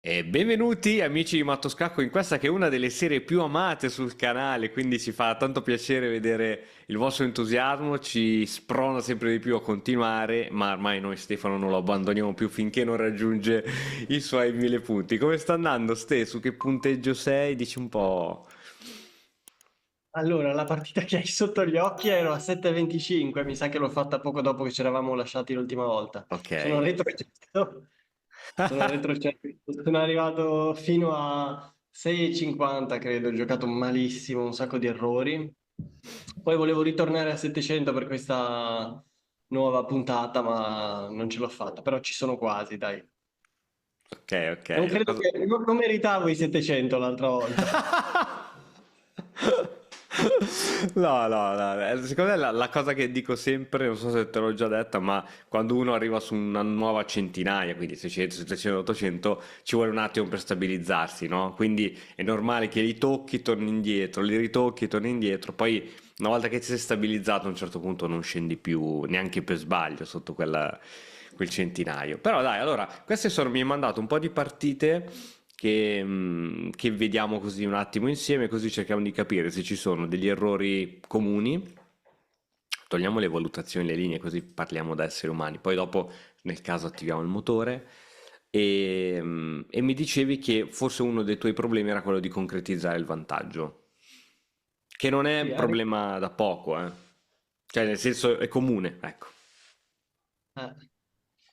E benvenuti amici di Mattoscacco in questa che è una delle serie più amate sul canale, quindi ci fa tanto piacere vedere il vostro entusiasmo, ci sprona sempre di più a continuare, ma ormai noi Stefano non lo abbandoniamo più finché non raggiunge i suoi 1000 punti. Come sta andando, Ste? Su che punteggio sei? Dici un po'. Allora, la partita che hai sotto gli occhi ero a 7,25, mi sa che l'ho fatta poco dopo che ci eravamo lasciati l'ultima volta. Ok. Sono retrocesso, sono retrocesso, sono arrivato fino a 6,50, credo, ho giocato malissimo, un sacco di errori. Poi volevo ritornare a 700 per questa nuova puntata, ma non ce l'ho fatta, però ci sono quasi, dai. Ok, ok. Non La credo cosa- che, non meritavo i 700 l'altra volta. No, no, no, secondo me la cosa che dico sempre, non so se te l'ho già detta, ma quando uno arriva su una nuova centinaia, quindi 600, 700, 800, ci vuole un attimo per stabilizzarsi, no? Quindi è normale che li tocchi, torni indietro, li ritocchi, torni indietro, poi una volta che ti sei stabilizzato a un certo punto non scendi più neanche per sbaglio sotto quel centinaio. Però dai, allora, mi hai mandato un po' di partite che vediamo così un attimo insieme, così cerchiamo di capire se ci sono degli errori comuni. Togliamo le valutazioni, le linee, così parliamo da esseri umani. Poi dopo, nel caso, attiviamo il motore. E mi dicevi che forse uno dei tuoi problemi era quello di concretizzare il vantaggio, che non è Sì, un problema da poco, eh. Cioè, nel senso, è comune, ecco. eh.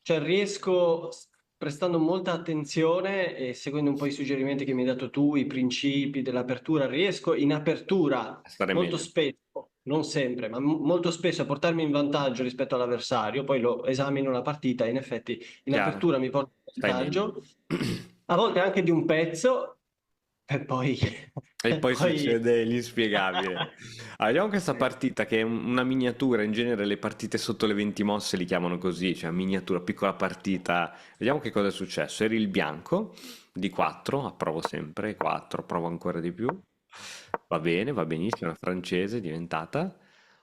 Cioè riesco, prestando molta attenzione e seguendo un po' i suggerimenti che mi hai dato tu, i principi dell'apertura, riesco in apertura A stare molto meglio. spesso, non sempre, ma molto spesso a portarmi in vantaggio rispetto all'avversario, poi lo esamino la partita e in effetti in Chiaro? apertura mi porto in Stai meglio. vantaggio, a volte anche di un pezzo, e poi... E e poi poi... succede l'inspiegabile. Allora, vediamo questa partita che è una miniatura, in genere le partite sotto le 20 mosse li chiamano così, cioè miniatura, piccola partita. Vediamo che cosa è successo. Eri il bianco di 4, approvo sempre, 4, approvo ancora di più. Va bene, va benissimo, è una francese diventata.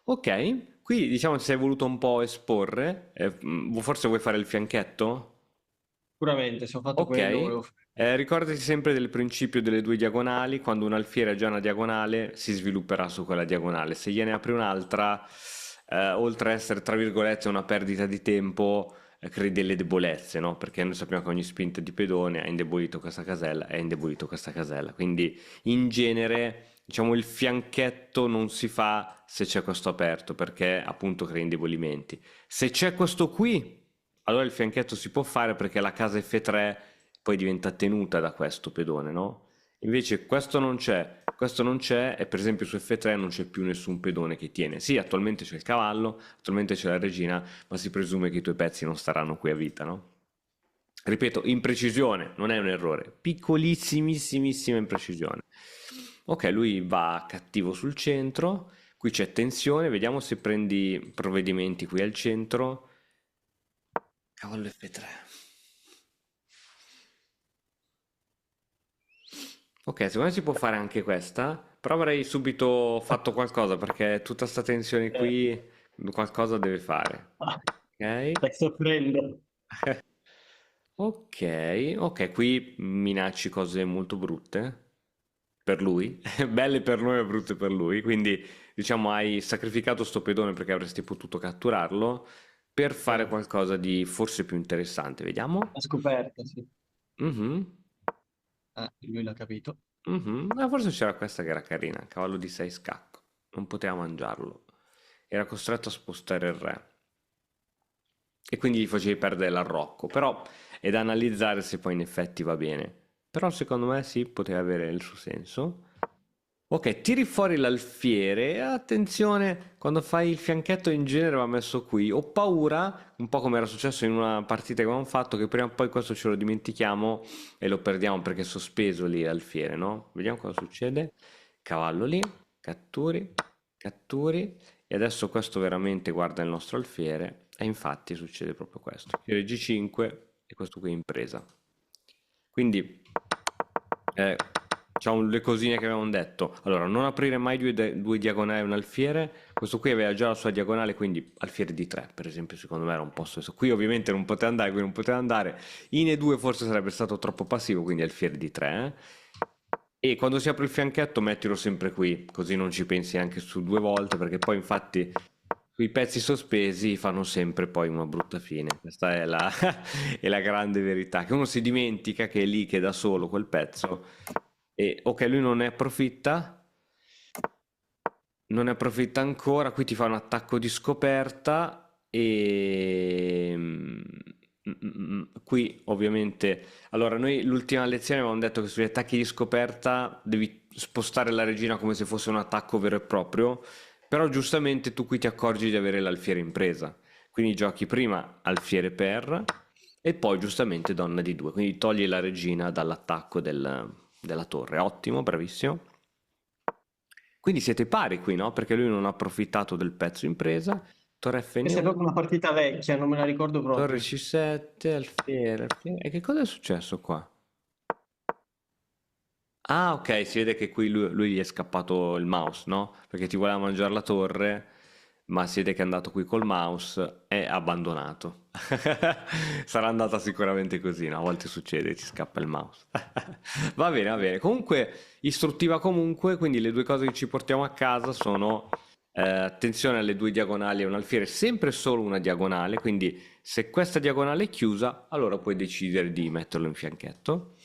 Ok, qui diciamo che sei voluto un po' esporre, forse vuoi fare il fianchetto? Sicuramente, se ho fatto Ok, quello, volevo fare... ricordati sempre del principio delle due diagonali, quando un alfiere ha già una diagonale si svilupperà su quella diagonale, se gliene apri un'altra, oltre a essere tra virgolette una perdita di tempo, crei delle debolezze, no? Perché noi sappiamo che ogni spinta di pedone ha indebolito questa casella e ha indebolito questa casella, quindi in genere diciamo il fianchetto non si fa se c'è questo aperto, perché appunto crea indebolimenti. Se c'è questo qui, allora il fianchetto si può fare perché la casa F3 poi diventa tenuta da questo pedone, no? Invece questo non c'è e per esempio su F3 non c'è più nessun pedone che tiene. Sì, attualmente c'è il cavallo, attualmente c'è la regina, ma si presume che i tuoi pezzi non staranno qui a vita, no? Ripeto, imprecisione, non è un errore, piccolissimissimissima imprecisione. Ok, lui va cattivo sul centro, qui c'è tensione, vediamo se prendi provvedimenti qui al centro. Cavallo F3. Ok, secondo me si può fare anche questa, però avrei subito fatto qualcosa perché tutta sta tensione Eh, qui, qualcosa deve fare. Ok? stai soffrendo. Ok, ok, qui minacci cose molto brutte per lui, belle per noi e brutte per lui, quindi diciamo hai sacrificato sto pedone perché avresti potuto catturarlo per fare Eh, qualcosa di forse più interessante, vediamo. ha scoperto, sì. Mhm. Lui l'ha capito. Mhm. Forse c'era questa che era carina, cavallo di 6 scacco, non poteva mangiarlo, era costretto a spostare il re e quindi gli facevi perdere l'arrocco, però è da analizzare se poi in effetti va bene, però secondo me sì, poteva avere il suo senso. Ok, tiri fuori l'alfiere, attenzione, quando fai il fianchetto in genere va messo qui, ho paura, un po' come era successo in una partita che avevamo fatto, che prima o poi questo ce lo dimentichiamo e lo perdiamo perché è sospeso lì l'alfiere, no? Vediamo cosa succede. Cavallo lì, catturi, catturi, e adesso questo veramente guarda il nostro alfiere, e infatti succede proprio questo. Alfiere G5 e questo qui in presa. Quindi, eh, Diciamo le cosine che avevamo detto. Allora, non aprire mai due diagonali a un alfiere. Questo qui aveva già la sua diagonale, quindi alfiere di 3, per esempio, secondo me era un po' stesso. Qui ovviamente non poteva andare, qui non poteva andare. In E2 forse sarebbe stato troppo passivo, quindi alfiere di 3. E quando si apre il fianchetto mettilo sempre qui, così non ci pensi anche su due volte, perché poi infatti quei pezzi sospesi fanno sempre poi una brutta fine. Questa è la, è la grande verità, che uno si dimentica che è lì che da solo quel pezzo e ok, lui non ne approfitta ancora, qui ti fa un attacco di scoperta e qui ovviamente, allora noi l'ultima lezione avevamo detto che sugli attacchi di scoperta devi spostare la regina come se fosse un attacco vero e proprio, però giustamente tu qui ti accorgi di avere l'alfiere in presa, quindi giochi prima alfiere per e poi giustamente donna di 2, quindi togli la regina dall'attacco della torre, ottimo, bravissimo. Quindi siete pari qui, no? Perché lui non ha approfittato del pezzo in presa. Torre Questa è F1, proprio una partita vecchia, non me la ricordo torre proprio. C7, alfiere, alfiere. E che cosa è successo qua? Ah, ok, si vede che qui lui gli è scappato il mouse, no? Perché ti voleva mangiare la torre, ma si vede che è andato qui col mouse e ha abbandonato. Sarà andata sicuramente così, no? A volte succede, ti scappa il mouse. Va bene, va bene. Comunque, istruttiva comunque, quindi le due cose che ci portiamo a casa sono attenzione alle due diagonali e un alfiere, sempre solo una diagonale, quindi se questa diagonale è chiusa, allora puoi decidere di metterlo in fianchetto.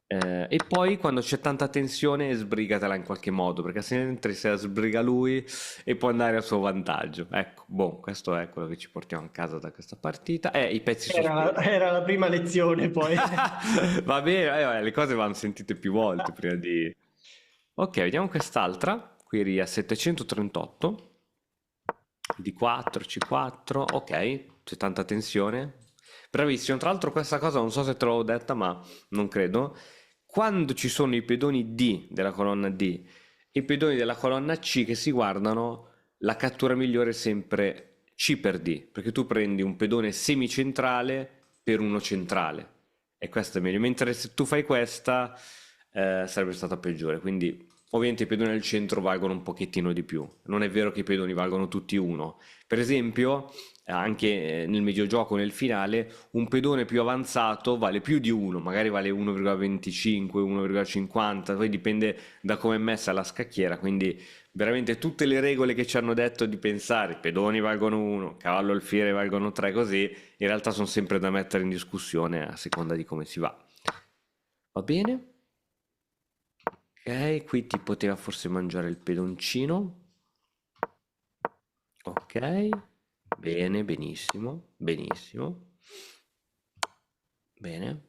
E poi quando c'è tanta tensione sbrigatela in qualche modo, perché se la sbriga lui e può andare a suo vantaggio. Ecco, boh, questo è quello che ci portiamo a casa da questa partita. I pezzi sospesi. Era la prima lezione poi. Va bene, le cose vanno sentite più volte prima di... Ok, vediamo quest'altra. Qui eri a 738. D4, C4, ok, c'è tanta tensione. Bravissimo, tra l'altro questa cosa non so se te l'ho detta, ma non credo. Quando ci sono i pedoni D della colonna D e i pedoni della colonna C che si guardano, la cattura migliore è sempre C per D, perché tu prendi un pedone semicentrale per uno centrale e questo è meglio, mentre se tu fai questa sarebbe stata peggiore, quindi ovviamente i pedoni al centro valgono un pochettino di più, non è vero che i pedoni valgono tutti uno, per esempio anche nel mediogioco nel finale un pedone più avanzato vale più di uno, magari vale 1,25, 1,50, poi dipende da come è messa la scacchiera, quindi veramente tutte le regole che ci hanno detto di pensare, i pedoni valgono 1, cavallo alfiere valgono 3, così in realtà sono sempre da mettere in discussione a seconda di come si va. Va bene? Ok, qui ti poteva forse mangiare il pedoncino. Ok, bene, benissimo, benissimo. Bene,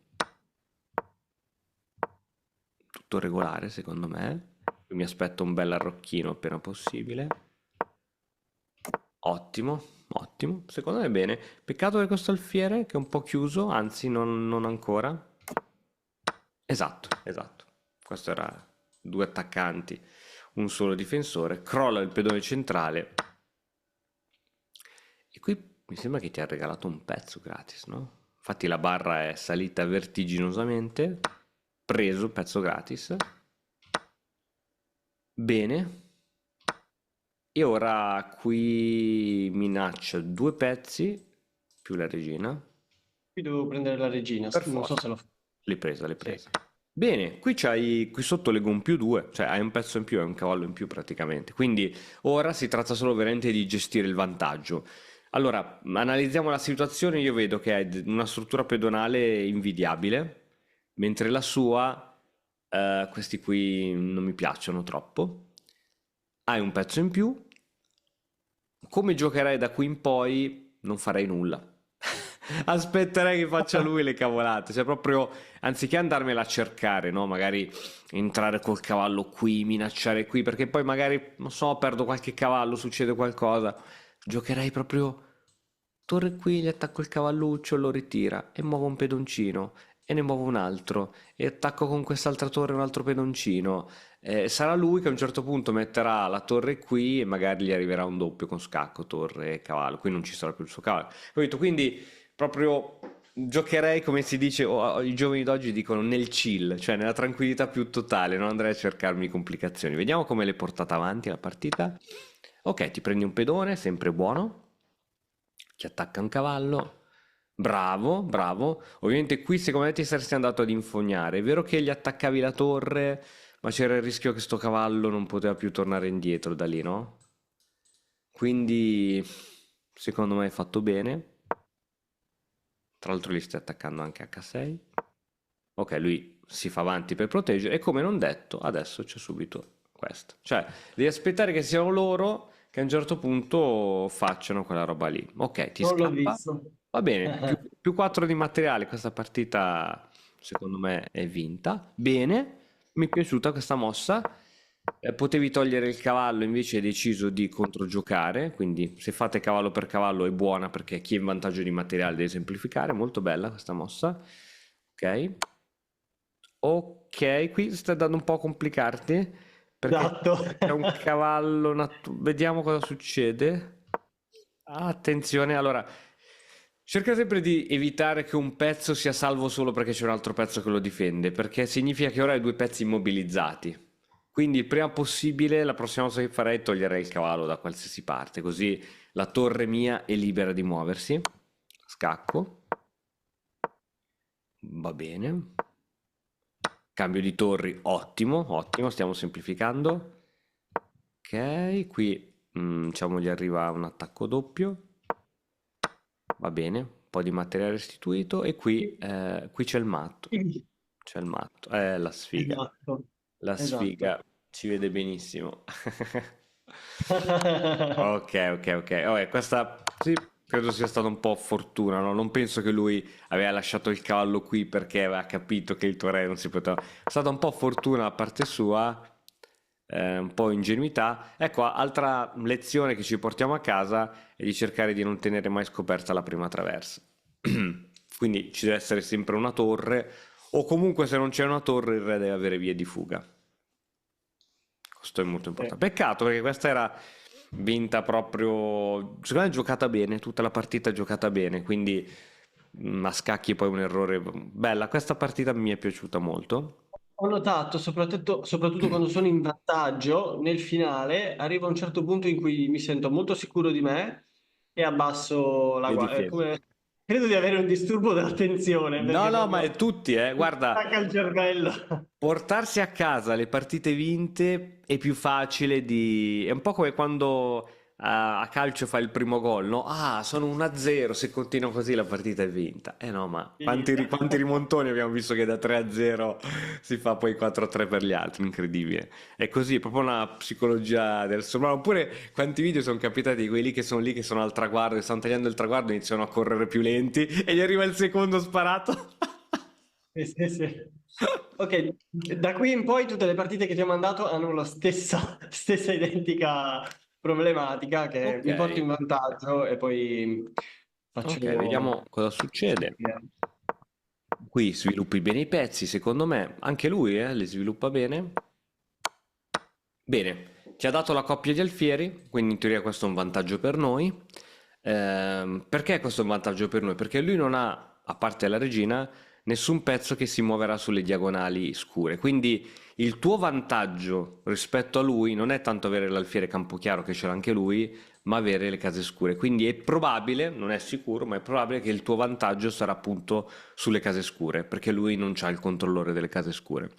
tutto regolare secondo me. Mi aspetto un bel arrocchino appena possibile. Ottimo, ottimo, secondo me bene. Peccato che questo alfiere che è un po' chiuso, anzi non ancora. Esatto, esatto. Questo era due attaccanti, un solo difensore. Crolla il pedone centrale. E qui mi sembra che ti ha regalato un pezzo gratis, no? Infatti la barra è salita vertiginosamente. Preso, pezzo gratis. Bene. E ora qui minaccia due pezzi più la regina. Qui dovevo prendere la regina, Per non so forza. se l'ho fatto. L'hai presa, l'hai Sì. presa. Bene, qui c'hai, qui sotto leggo un più due, cioè hai un pezzo in più, hai un cavallo in più praticamente. Quindi ora si tratta solo veramente di gestire il vantaggio. Allora, analizziamo la situazione, io vedo che hai una struttura pedonale invidiabile, mentre la sua, questi qui non mi piacciono troppo. Hai un pezzo in più, come giocherai da qui in poi, non farei nulla. Aspetterei che faccia lui le cavolate, cioè proprio anziché andarmela a cercare, no? Magari entrare col cavallo qui, minacciare qui, perché poi magari, non so, perdo qualche cavallo, succede qualcosa. Giocherei proprio torre qui, gli attacco il cavalluccio, lo ritira e muovo un pedoncino e ne muovo un altro e attacco con quest'altra torre un altro pedoncino. Sarà lui che a un certo punto metterà la torre qui e magari gli arriverà un doppio con scacco, torre e cavallo. Qui non ci sarà più il suo cavallo. Capito? Quindi proprio giocherei, come si dice, i giovani d'oggi dicono nel chill, cioè nella tranquillità più totale, non andrei a cercarmi complicazioni. Vediamo come l'hai portata avanti la partita. Ok, ti prendi un pedone, sempre buono. Ti attacca un cavallo. Bravo, bravo. Ovviamente qui secondo me ti saresti andato ad infognare. È vero che gli attaccavi la torre, ma c'era il rischio che sto cavallo non poteva più tornare indietro da lì, no? Quindi secondo me hai fatto bene. Tra l'altro li stai attaccando anche H6. Ok, lui si fa avanti per proteggere e come non detto, adesso c'è subito questo. Cioè, devi aspettare che siano loro che a un certo punto facciano quella roba lì. Ok, ti Non l'ho scappa. visto. Va bene, più 4 di materiale, questa partita secondo me è vinta. Bene, mi è piaciuta questa mossa. Potevi togliere il cavallo, invece hai deciso di controgiocare, quindi se fate cavallo per cavallo è buona perché chi è in vantaggio di materiale deve semplificare, molto bella questa mossa. Ok. Ok, qui sta andando un po' a complicarti perché Esatto. c'è un cavallo. Vediamo cosa succede. Attenzione, allora, cerca sempre di evitare che un pezzo sia salvo solo perché c'è un altro pezzo che lo difende, perché significa che ora hai due pezzi immobilizzati. Quindi il prima possibile, la prossima cosa che farei è togliere il cavallo da qualsiasi parte, così la torre mia è libera di muoversi. Scacco. Va bene. Cambio di torri, ottimo, ottimo, stiamo semplificando. Ok, qui diciamo gli arriva un attacco doppio. Va bene, un po' di materiale restituito e qui c'è il matto. C'è il matto. La sfiga. Esatto, La esatto. sfiga ci vede benissimo. Ok, ok, ok. Vabbè, questa sì, credo sia stata un po' fortuna, no? Non penso che lui aveva lasciato il cavallo qui perché aveva capito che il tuo re non si poteva. È stata un po' fortuna da parte sua, un po' ingenuità. Ecco, altra lezione che ci portiamo a casa è di cercare di non tenere mai scoperta la prima traversa. Quindi ci deve essere sempre una torre, o comunque se non c'è una torre il re deve avere vie di fuga. Questo è molto Sì. importante. Peccato perché questa era vinta proprio, secondo me è giocata bene, tutta la partita è giocata bene, quindi a scacchi poi un errore. Bella, questa partita mi è piaciuta molto. Ho notato, soprattutto quando sono in vantaggio, nel finale, arriva un certo punto in cui mi sento molto sicuro di me e abbasso la Le guardia. difese. Credo di avere un disturbo dell'attenzione, No, perché no, ma proprio è tutti, mi guarda, attacca il cervello. portarsi a casa le partite vinte è più facile di. È un po' come quando a calcio fa il primo gol, no? Ah, sono 1-0, se continua così la partita è vinta. Eh no, ma Finita. quanti rimontoni abbiamo visto che da 3-0 si fa poi 4-3 per gli altri, incredibile. È così, è proprio una psicologia del sombrero. Oppure quanti video sono capitati di quelli che sono lì, che sono al traguardo, e stanno tagliando il traguardo e iniziano a correre più lenti e gli arriva il secondo sparato. Sì, sì, sì. Ok, da qui in poi tutte le partite che ti ho mandato hanno la stessa, stessa identica problematica che Ok, mi porto in vantaggio e poi ok, faccio. vediamo cosa succede. Qui sviluppi bene i pezzi, secondo me. Anche lui, li sviluppa bene. Bene, ci ha dato la coppia di alfieri, quindi in teoria questo è un vantaggio per noi. Perché questo è un vantaggio per noi? Perché lui non ha, a parte la regina, nessun pezzo che si muoverà sulle diagonali scure. Quindi il tuo vantaggio rispetto a lui non è tanto avere l'alfiere Campochiaro, che ce l'ha anche lui, ma avere le case scure. Quindi è probabile, non è sicuro, ma è probabile che il tuo vantaggio sarà appunto sulle case scure, perché lui non ha il controllore delle case scure.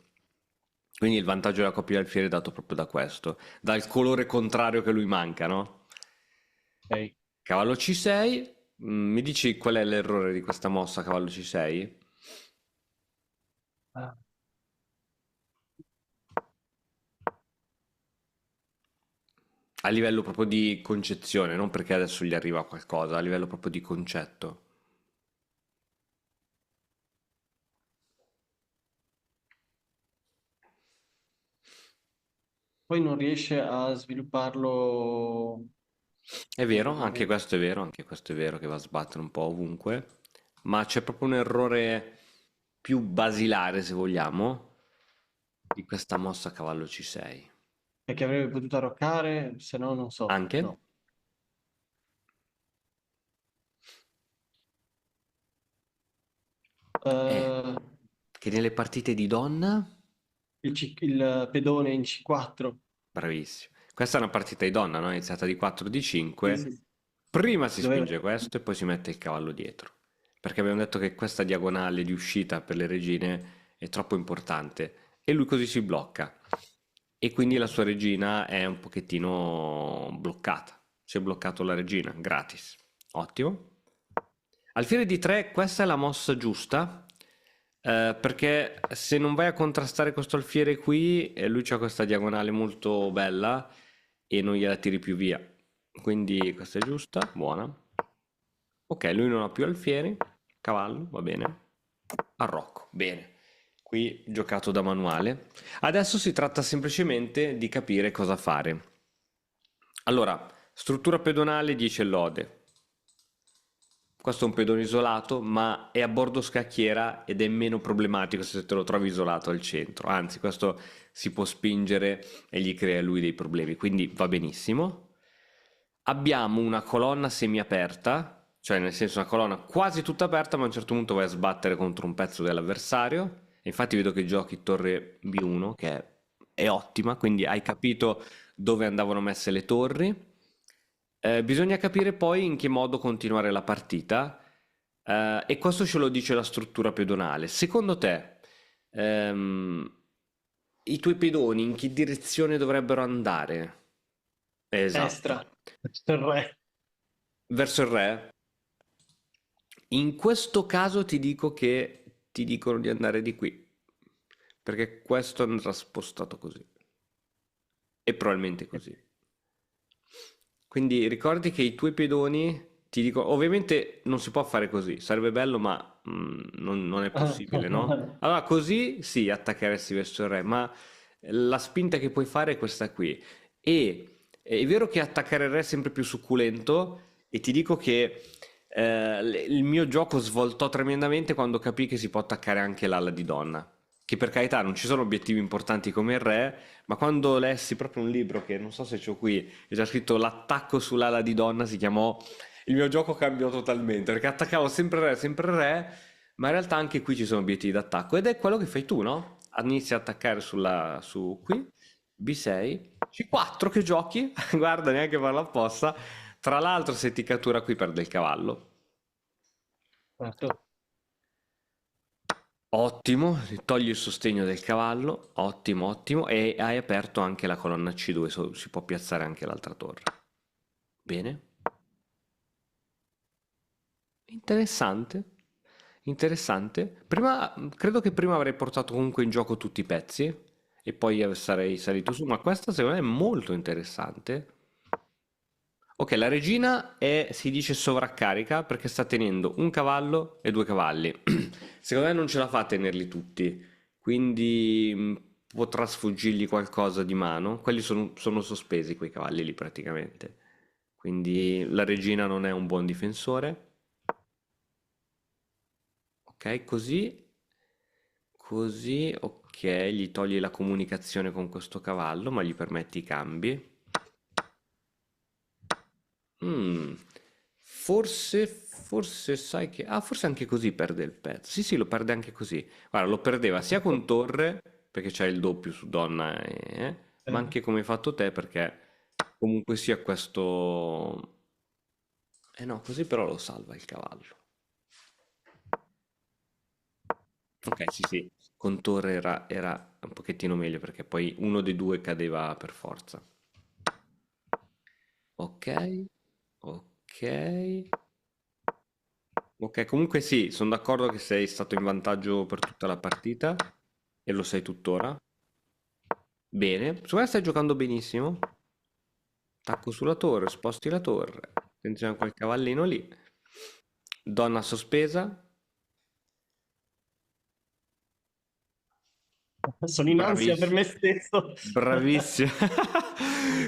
Quindi il vantaggio della coppia di alfieri è dato proprio da questo, dal colore contrario che lui manca, no? Ok. Cavallo C6, mi dici qual è l'errore di questa mossa, cavallo C6? Ah. A livello proprio di concezione, non perché adesso gli arriva qualcosa, a livello proprio di concetto. Poi non riesce a svilupparlo. È vero, anche eh, questo è vero, anche questo è vero che va a sbattere un po' ovunque, ma c'è proprio un errore più basilare, se vogliamo, di questa mossa cavallo C6. Perché avrebbe potuto arroccare, se no non so. Anche? No. Eh, Eh, che nelle partite di donna, il pedone in C4. bravissimo. Questa è una partita di donna, no? Iniziata di 4 di Sì, 5. sì. Prima si Doveva... spinge questo e poi si mette il cavallo dietro. Perché abbiamo detto che questa diagonale di uscita per le regine è troppo importante. E lui così si blocca. E quindi la sua regina è un pochettino bloccata. Si è bloccato la regina, gratis. Ottimo. Alfiere di 3, questa è la mossa giusta, perché se non vai a contrastare questo alfiere qui, lui c'ha questa diagonale molto bella e non gliela tiri più via. Quindi questa è giusta, buona. Ok, lui non ha più alfieri, cavallo, va bene. Arrocco, bene. Qui giocato da manuale. Adesso si tratta semplicemente di capire cosa fare. Allora, struttura pedonale 10 lode. Questo è un pedone isolato, ma è a bordo scacchiera ed è meno problematico se te lo trovi isolato al centro. Anzi, questo si può spingere e gli crea lui dei problemi, quindi va benissimo. Abbiamo una colonna semiaperta, cioè nel senso una colonna quasi tutta aperta, ma a un certo punto vai a sbattere contro un pezzo dell'avversario. E infatti vedo che giochi torre B1, è ottima, quindi hai capito dove andavano messe le torri. Bisogna capire poi in che modo continuare la partita, e questo ce lo dice la struttura pedonale. Secondo te, ehm, i tuoi pedoni in che direzione dovrebbero andare? Esatto. Destra. Il re. Verso il re? In questo caso ti dico che ti dicono di andare di qui, perché questo andrà spostato così, e probabilmente così. Quindi ricordi che i tuoi pedoni, ti dico, ovviamente non si può fare così, sarebbe bello, ma non è possibile, no? Allora così sì, attaccheresti verso il re, ma la spinta che puoi fare è questa qui. E è vero che attaccare il re è sempre più succulento, e ti dico che il mio gioco svoltò tremendamente quando capì che si può attaccare anche l'ala di donna. Che per carità non ci sono obiettivi importanti come il re, ma quando lessi proprio un libro che non so se c'ho qui, è già scritto l'attacco sull'ala di donna, si chiamò, il mio gioco cambiò totalmente, perché attaccavo sempre il re, ma in realtà anche qui ci sono obiettivi d'attacco, ed è quello che fai tu, no? Inizi a attaccare su qui, B6, C4 che giochi, guarda neanche farla apposta, tra l'altro se ti cattura qui perde il cavallo. Certo. Ottimo, togli il sostegno del cavallo, ottimo, ottimo, e hai aperto anche la colonna C2, si può piazzare anche l'altra torre. Bene, interessante, interessante. Prima, credo che prima avrei portato comunque in gioco tutti i pezzi e poi sarei salito su, ma questa secondo me è molto interessante. Ok, la regina si dice sovraccarica perché sta tenendo un cavallo e due cavalli. Secondo me non ce la fa a tenerli tutti, quindi potrà sfuggirgli qualcosa di mano. Quelli sono sospesi, quei cavalli lì praticamente. Quindi la regina non è un buon difensore. Ok, così, ok, gli togli la comunicazione con questo cavallo, ma gli permetti i cambi. Mm, forse sai che... Ah, forse anche così perde il pezzo. Sì, sì, lo perde anche così. Guarda, lo perdeva sia con torre, perché c'hai il doppio su donna, ma anche come hai fatto te, perché comunque sia questo... Eh no, così però lo salva il cavallo. Ok, sì, sì, con torre era un pochettino meglio, perché poi uno dei due cadeva per forza. Ok, ok. Ok, comunque sì, sono d'accordo che sei stato in vantaggio per tutta la partita e lo sei tuttora. Bene, secondo me stai giocando benissimo. Attacco sulla torre, sposti la torre. Attenzione a quel cavallino lì. Donna sospesa. Sono in ansia per Bravissimo. me stesso. Bravissimo.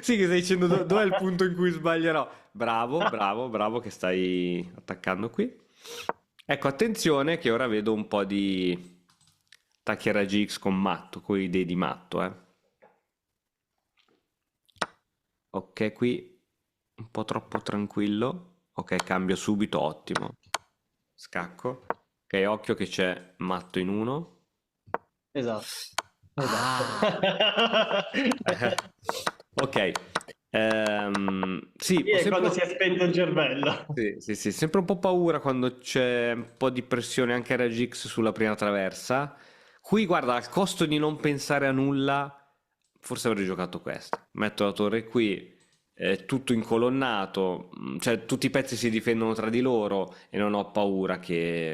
Sì, che stai dicendo dov'è il punto in cui sbaglierò. Bravo, bravo, bravo che stai attaccando qui. Ecco, attenzione che ora vedo un po' di attacchi a raggi X con matto, con idee di matto, eh. Ok, qui un po' troppo tranquillo. Ok, cambio subito, ottimo. Scacco. Ok, occhio che c'è matto in uno. Esatto, esatto. Ah! Ok, sì, Lì ho è sempre, quando si è spento il cervello. sì, sì, sì, sempre un po' paura quando c'è un po' di pressione anche a raggi X sulla prima traversa. Qui, guarda, al costo di non pensare a nulla, forse avrei giocato questa. Metto la torre qui, è tutto incolonnato, cioè tutti i pezzi si difendono tra di loro e non ho paura che,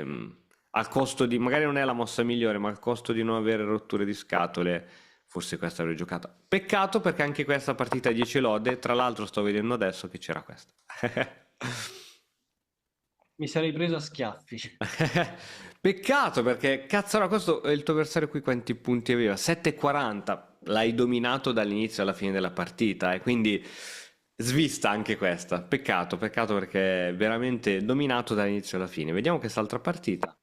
al costo di, magari non è la mossa migliore, ma al costo di non avere rotture di scatole, forse questa avrei giocata. Peccato perché anche questa partita 10 lode, tra l'altro sto vedendo adesso che c'era questa. Mi sarei preso a schiaffi. Peccato perché, cazzo, allora questo il tuo avversario qui quanti punti aveva? 7,40. L'hai dominato dall'inizio alla fine della partita e quindi svista anche questa. Peccato, peccato perché è veramente dominato dall'inizio alla fine. Vediamo quest'altra partita.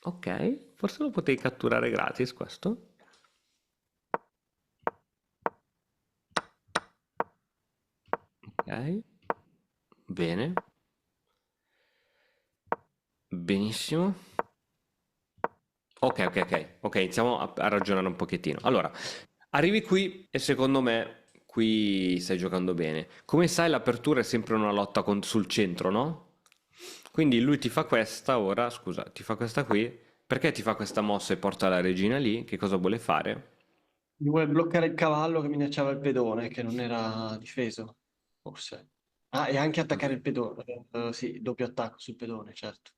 Ok, forse lo potevi catturare gratis questo. Ok, bene, benissimo. Ok, ok, ok, ok, iniziamo a ragionare un pochettino. Allora, arrivi qui e secondo me qui stai giocando bene. Come sai, l'apertura è sempre una lotta sul centro, no? Quindi lui ti fa questa ora, scusa, ti fa questa qui. Perché ti fa questa mossa e porta la regina lì? Che cosa vuole fare? Mi vuole bloccare il cavallo che minacciava il pedone, che non era difeso, forse. Ah, e anche attaccare il pedone. Sì, doppio attacco sul pedone, certo.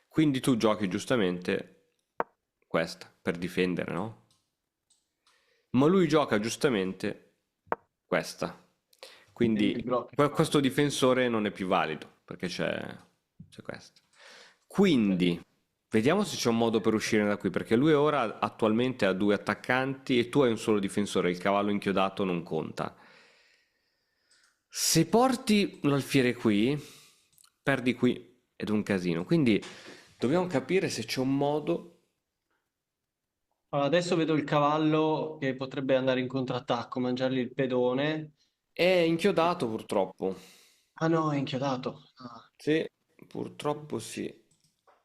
Quindi tu giochi giustamente questa per difendere, no? Ma lui gioca giustamente questa. Il Quindi blocco. questo difensore non è più valido perché c'è questo. Quindi vediamo se c'è un modo per uscire da qui perché lui ora attualmente ha due attaccanti e tu hai un solo difensore, il cavallo inchiodato non conta. Se porti l'alfiere qui, perdi qui ed è un casino. Quindi dobbiamo capire se c'è un modo. Allora, adesso vedo il cavallo che potrebbe andare in contrattacco, mangiargli il pedone. È inchiodato purtroppo. Ah no, è inchiodato. Ah. Sì, purtroppo sì.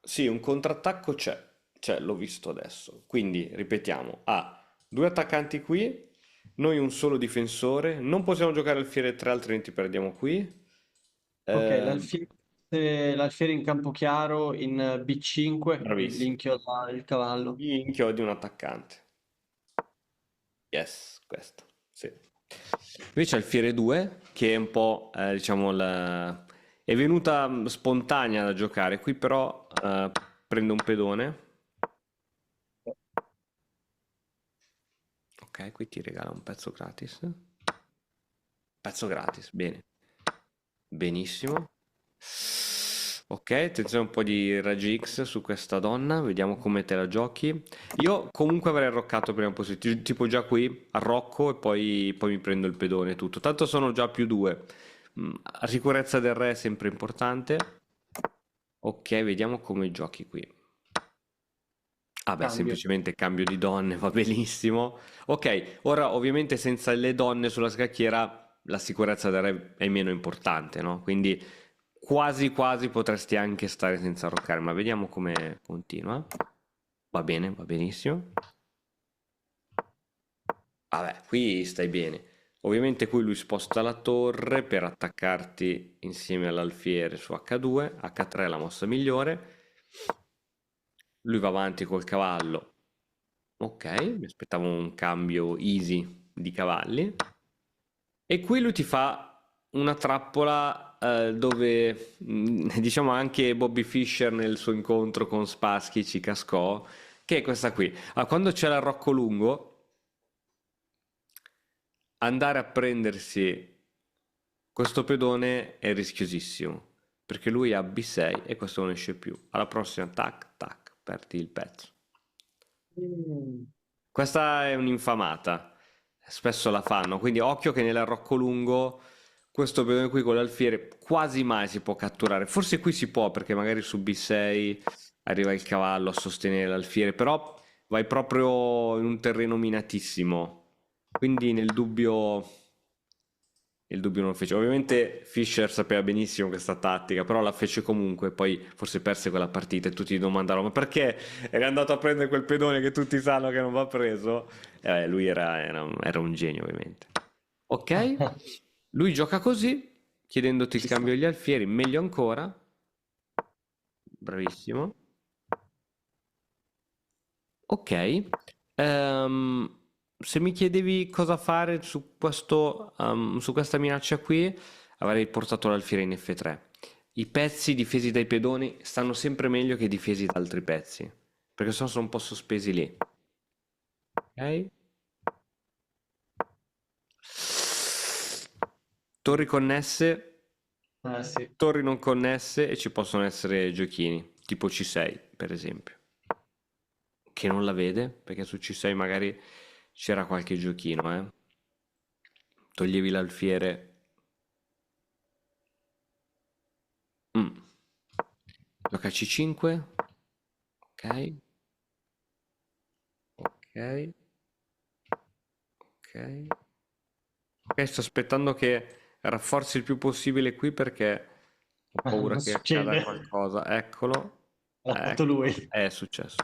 Sì, un contrattacco c'è, l'ho visto adesso. Quindi, ripetiamo, ha due attaccanti qui, noi un solo difensore, non possiamo giocare alfiere 3 altrimenti perdiamo qui. Ok, Eh, l'alfiere in campo chiaro in B5, bravissimo. l'inchioda il cavallo. Gli inchiodi un attaccante. Yes, questo, sì. Invece alfiere 2, che è un po', diciamo, è venuta spontanea da giocare, qui però prende un pedone. Ok, qui ti regala un pezzo gratis. Pezzo gratis, bene. Benissimo. Ok, attenzione un po' di raggi X su questa donna, vediamo come te la giochi. Io comunque avrei arroccato prima possibile, tipo già qui, arrocco e poi mi prendo il pedone e tutto. Tanto sono già più due. La sicurezza del re è sempre importante. Ok, vediamo come giochi qui. Ah beh, Cambio. semplicemente cambio di donne, va benissimo. Ok, ora ovviamente senza le donne sulla scacchiera la sicurezza del re è meno importante, no? Quindi quasi quasi potresti anche stare senza arroccare, ma vediamo come continua. Va bene, va benissimo. Vabbè, qui stai bene. Ovviamente qui lui sposta la torre per attaccarti insieme all'alfiere su H2, H3 è la mossa migliore. Lui va avanti col cavallo. Ok, mi aspettavo un cambio easy di cavalli. E qui lui ti fa una trappola dove, diciamo, anche Bobby Fischer nel suo incontro con Spassky ci cascò, che è questa qui. Ah, quando c'è l'arrocco lungo, andare a prendersi questo pedone è rischiosissimo, perché lui ha B6 e questo non esce più. Alla prossima, tac, tac, perdi il pezzo. Mm. Questa è un'infamata, spesso la fanno, quindi occhio che nell'arrocco lungo questo pedone qui con l'alfiere quasi mai si può catturare. Forse qui si può perché magari su B6 arriva il cavallo a sostenere l'alfiere, però vai proprio in un terreno minatissimo. Quindi il dubbio non lo fece. Ovviamente Fischer sapeva benissimo questa tattica, però la fece comunque, poi forse perse quella partita e tutti gli domandarono ma perché eri andato a prendere quel pedone che tutti sanno che non va preso? Lui era un genio, ovviamente. Ok, lui gioca così, chiedendoti il Ci sta. cambio degli alfieri, meglio ancora. Bravissimo. Ok, se mi chiedevi cosa fare su questa minaccia qui, avrei portato l'alfiere in F3. I pezzi difesi dai pedoni stanno sempre meglio che difesi da altri pezzi, perché sono un po' sospesi lì. Ok? Torri connesse, Sì. torri non connesse e ci possono essere giochini, tipo C6 per esempio, che non la vede, perché su C6 magari c'era qualche giochino, eh. Toglievi l'alfiere. Mm. Gioca C5. Ok, ok, ok. Ok, sto aspettando che rafforzi il più possibile qui perché ho paura Non che accada succede. qualcosa. Eccolo. L'ha fatto Ecco. lui. È successo.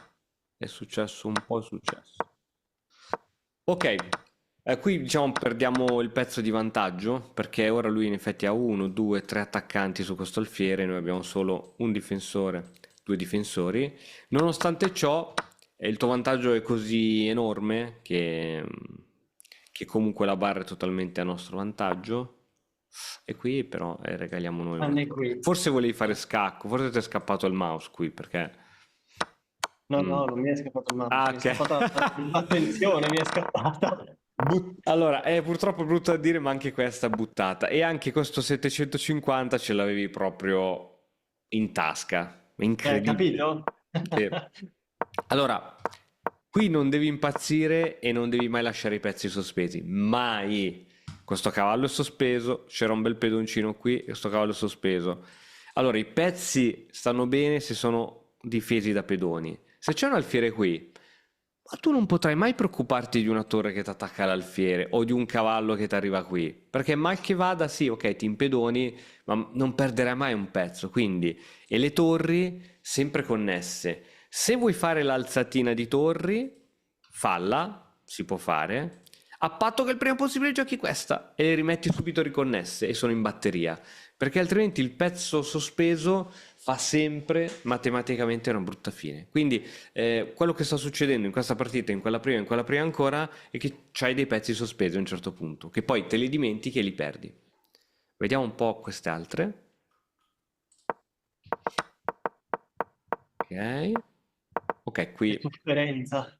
È successo un po', è successo. Ok, qui diciamo perdiamo il pezzo di vantaggio perché ora lui in effetti ha uno, due, tre attaccanti su questo alfiere, noi abbiamo solo un difensore, due difensori. Nonostante ciò, il tuo vantaggio è così enorme che comunque la barra è totalmente a nostro vantaggio. E qui però regaliamo noi una Tranne torre. qui. Forse volevi fare scacco, forse ti è scappato il mouse qui perché... No, Mm. no, non mi è scappato il mouse, Ah, mi è ok. scappata l'attenzione, mi è scappata. Allora, è purtroppo brutto da dire, ma anche questa buttata. E anche questo 750 ce l'avevi proprio in tasca. Incredibile. Capito? Sì. Allora, qui non devi impazzire e non devi mai lasciare i pezzi sospesi. Mai. Questo cavallo è sospeso, c'era un bel pedoncino qui, questo cavallo è sospeso. Allora, i pezzi stanno bene se sono difesi da pedoni. Se c'è un alfiere qui, ma tu non potrai mai preoccuparti di una torre che ti attacca l'alfiere o di un cavallo che ti arriva qui, perché mal che vada, sì, ok, ti impedoni, ma non perderai mai un pezzo. Quindi, e le torri sempre connesse. Se vuoi fare l'alzatina di torri, falla, si può fare, a patto che il prima possibile giochi questa e le rimetti subito riconnesse e sono in batteria, perché altrimenti il pezzo sospeso fa sempre matematicamente una brutta fine. Quindi quello che sta succedendo in questa partita, in quella prima ancora, è che c'hai dei pezzi sospesi a un certo punto, che poi te li dimentichi e li perdi. Vediamo un po' queste altre. Ok. Ok, Che qui. sofferenza.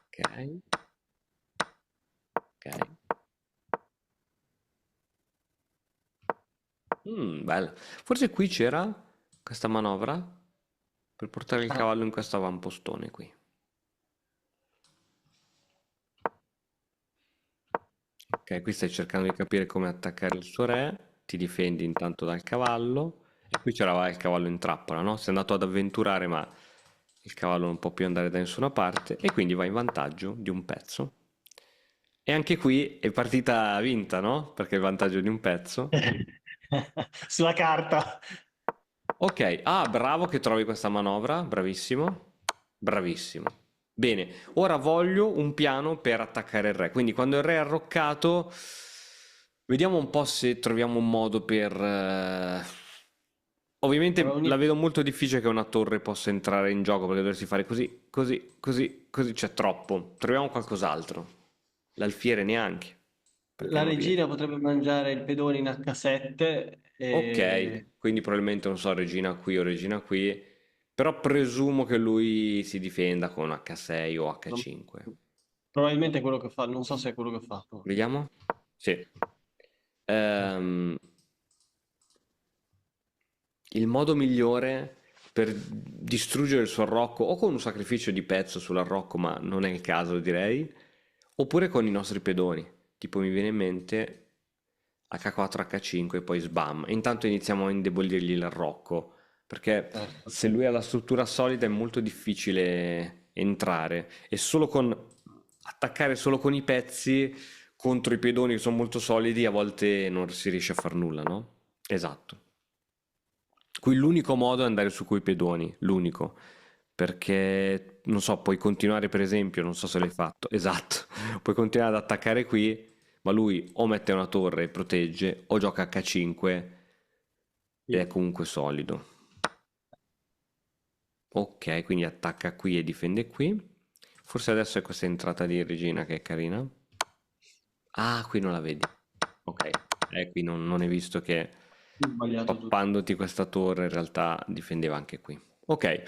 Ok, ok. Bello. Forse qui c'era questa manovra per portare il Ah, cavallo in questo avvampostone qui. Ok, qui stai cercando di capire come attaccare il suo re, ti difendi intanto dal cavallo, e qui c'era il cavallo in trappola, no? Sei andato ad avventurare, ma il cavallo non può più andare da nessuna parte, e quindi va in vantaggio di un pezzo. E anche qui è partita vinta, no? Perché è il vantaggio di un pezzo. sulla carta. Ok, ah, bravo che trovi questa manovra, bravissimo, bravissimo. Bene, ora voglio un piano per attaccare il re. Quindi quando il re è arroccato, vediamo un po' se troviamo un modo per... Però Ovviamente la vedo molto difficile che una torre possa entrare in gioco perché dovresti fare così, così, così, così, c'è troppo. Troviamo qualcos'altro. L'alfiere neanche, perché la non riesce. regina potrebbe mangiare il pedone in H7 e Ok, quindi probabilmente non so, regina qui o regina qui, però presumo che lui si difenda con H6 o H5. probabilmente è quello che fa, non so se è quello che fa. Vediamo? Sì. Ehm, il modo migliore per distruggere il suo arrocco, o con un sacrificio di pezzo sull'arrocco, ma non è il caso, direi, oppure con i nostri pedoni. Tipo mi viene in mente H4, H5 e poi sbam. E intanto iniziamo a indebolirgli l'arrocco, perché Certo. se lui ha la struttura solida è molto difficile entrare e solo con attaccare solo con i pezzi contro i pedoni che sono molto solidi, a volte non si riesce a far nulla, no? Esatto. Qui l'unico modo è andare su quei pedoni, l'unico, perché non so, puoi continuare per esempio, non so se l'hai fatto, esatto, puoi continuare ad attaccare qui, ma lui o mette una torre e protegge, o gioca H5 ed è Sì. comunque solido. Ok, quindi attacca qui e difende qui. Forse adesso è questa entrata di regina che è carina. Ah, qui non la vedi. Ok, qui non hai visto che Ho sbagliato tutto. toppandoti questa torre in realtà difendeva anche qui. Ok,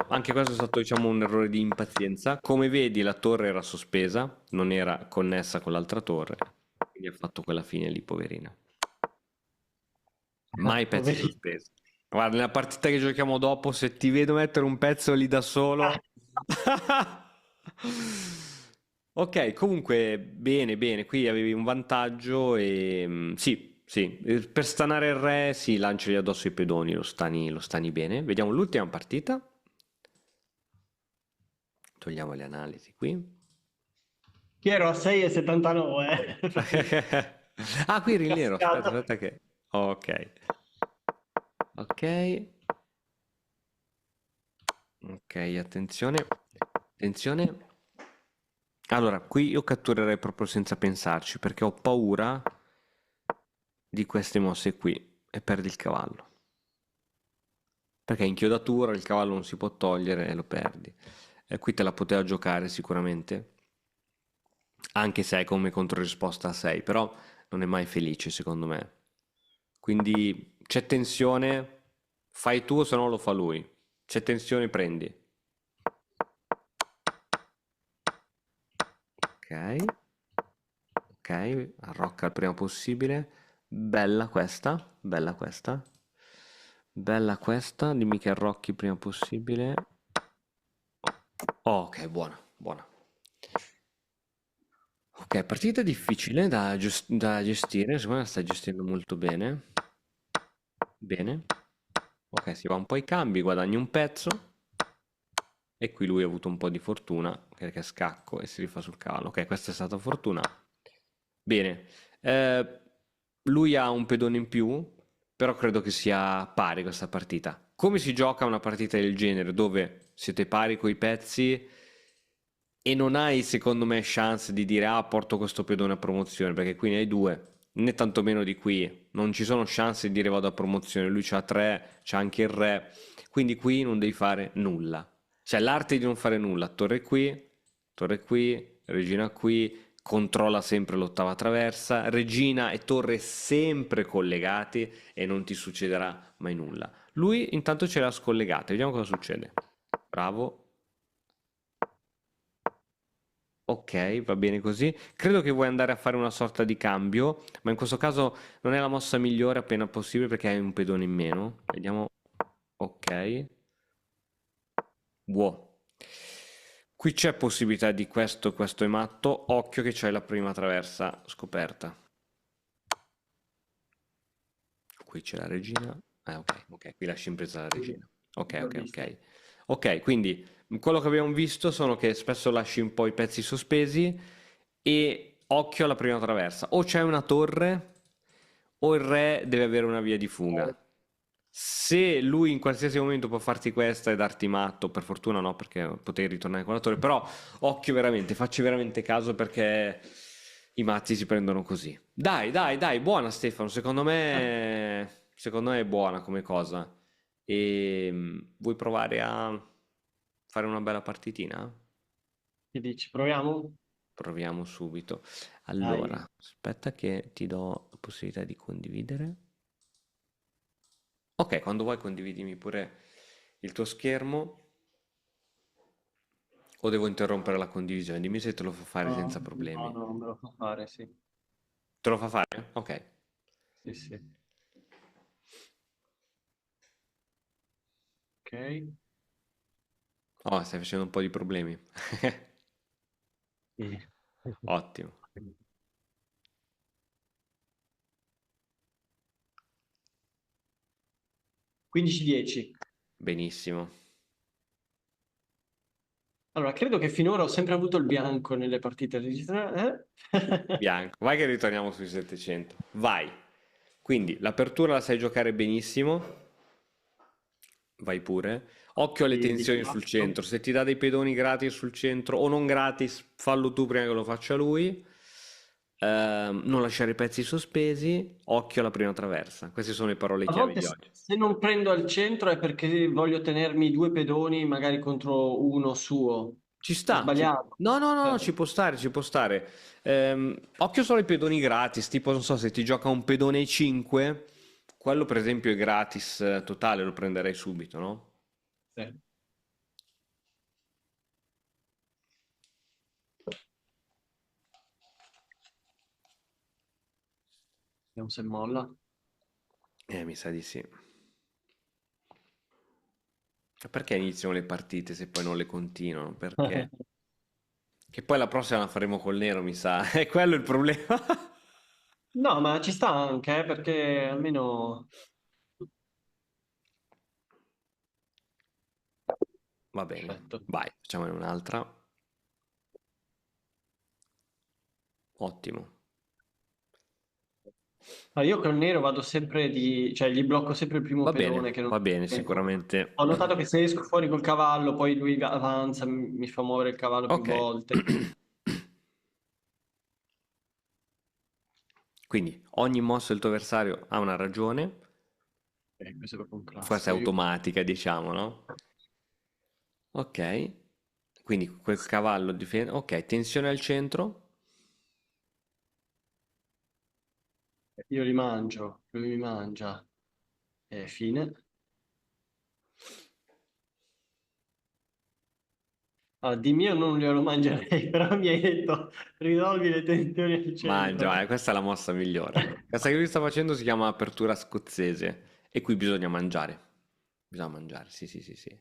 anche questo è stato diciamo un errore di impazienza. Come vedi la torre era sospesa, non era connessa con l'altra torre, quindi ha fatto quella fine lì, poverina. Mai pezzi Poverino. sospesi. Guarda, nella partita che giochiamo dopo, se ti vedo mettere un pezzo lì da solo... Ok, comunque bene, bene, qui avevi un vantaggio e sì, sì, per stanare il re, sì, lanciali addosso i pedoni, lo stani bene. Vediamo l'ultima partita. Togliamo le analisi qui. Chi ero a 6,79. Ah, qui eri nero, aspetta, Cascato. aspetta che... Ok, ok, ok, attenzione, attenzione. Allora, qui io catturerei proprio senza pensarci, perché ho paura di queste mosse qui e perdi il cavallo. Perché in chiodatura il cavallo non si può togliere e lo perdi. E qui te la poteva giocare sicuramente, anche se hai come controrisposta a 6, però non è mai felice secondo me. Quindi c'è tensione, fai tu se no lo fa lui. C'è tensione, prendi. Ok, ok, arrocca il prima possibile. Bella questa, bella questa. Bella questa, dimmi che arrocchi il prima possibile. Oh, ok, buona, buona. Ok, partita difficile da gestire, secondo me la stai gestendo molto bene. Bene. Ok, si va un po' ai cambi, guadagni un pezzo. E qui lui ha avuto un po' di fortuna, perché è scacco e si rifà sul cavallo. Ok, questa è stata fortuna. Bene. Eh, lui ha un pedone in più, però credo che sia pari questa partita. Come si gioca una partita del genere, dove siete pari coi pezzi e non hai, secondo me, chance di dire ah, porto questo pedone a promozione, perché qui ne hai due, né tantomeno di qui. Non ci sono chance di dire vado a promozione. Lui c'ha tre, c'ha anche il re, quindi qui non devi fare nulla. C'è l'arte di non fare nulla. Torre qui, regina qui, controlla sempre l'ottava traversa, regina e torre sempre collegati e non ti succederà mai nulla. Lui intanto ce l'ha scollegate, vediamo cosa succede. Bravo. Ok, va bene così. Credo che vuoi andare a fare una sorta di cambio, ma in questo caso non è la mossa migliore appena possibile perché hai un pedone in meno. Vediamo. Ok. Buono. Qui c'è possibilità di questo, questo è matto. Occhio che c'hai la prima traversa scoperta. Qui c'è la regina. Ok, ok, qui lasci in presa la Sì, regina. Ok, l'ho ok, visto. ok. Ok, quindi quello che abbiamo visto sono che spesso lasci un po' i pezzi sospesi e occhio alla prima traversa. O c'è una torre o il re deve avere una via di fuga. Se lui in qualsiasi momento può farti questa e darti matto, per fortuna no, perché potevi ritornare con la torre, però occhio veramente, facci veramente caso perché i matti si prendono così. Dai, dai, dai, buona Stefano, secondo me è buona come cosa. E vuoi provare a fare una bella partitina? Che dici? Proviamo? Proviamo subito. Dai. Allora, aspetta che ti do la possibilità di condividere. Ok, quando vuoi condividimi pure il tuo schermo o devo interrompere la condivisione? Dimmi se te lo fa fare senza No, problemi. no, me lo fa fare, sì. Te lo fa fare? Ok. Sì, sì. Ok. Oh, stai facendo un po' di problemi. Sì. Ottimo. 15-10. Benissimo. Allora, credo che finora ho sempre avuto il bianco nelle partite. Bianco. Vai che ritorniamo sui 700. Vai. Quindi l'apertura la sai giocare benissimo. Vai pure. Occhio alle Di tensioni sul fatto. centro. Se ti dà dei pedoni gratis sul centro o non gratis, fallo tu prima che lo faccia lui. Non lasciare i pezzi sospesi. Occhio alla prima traversa. Queste sono le parole A chiave volte di oggi. se non prendo al centro è perché voglio tenermi due pedoni magari contro uno suo. Ci Ho sta. sbagliato. No, no, no, no, Eh, ci può stare, ci può stare. Occhio solo ai pedoni gratis. Tipo, non so, se ti gioca un pedone ai 5, quello per esempio è gratis totale, lo prenderei subito, no? sì. Vediamo se molla. Mi sa di sì. Perché iniziano le partite se poi non le continuano? Perché? Che poi la prossima la faremo col nero, mi sa. È quello il problema. No, ma ci sta anche, perché almeno... Va bene, Perfetto. vai, facciamone un'altra. Ottimo. Allora, io col nero vado sempre di... cioè gli blocco sempre il primo pedone che non... Va bene, sicuramente. Ho notato che se esco fuori col cavallo, poi lui avanza, mi fa muovere il cavallo più Ok. volte. Quindi ogni mossa del tuo avversario ha una ragione, Questo è proprio un forse è classico. automatica, diciamo, no? Ok. Quindi quel cavallo difende. Ok, tensione al centro. Io li mangio, lui mi mangia. E fine. Ah, di mio non glielo mangerei, però mi hai detto risolvi le tensioni al Mangia, centro. questa è la mossa migliore. Questa che lui sta facendo si chiama apertura scozzese e qui bisogna mangiare. Bisogna mangiare, sì, sì, sì, sì.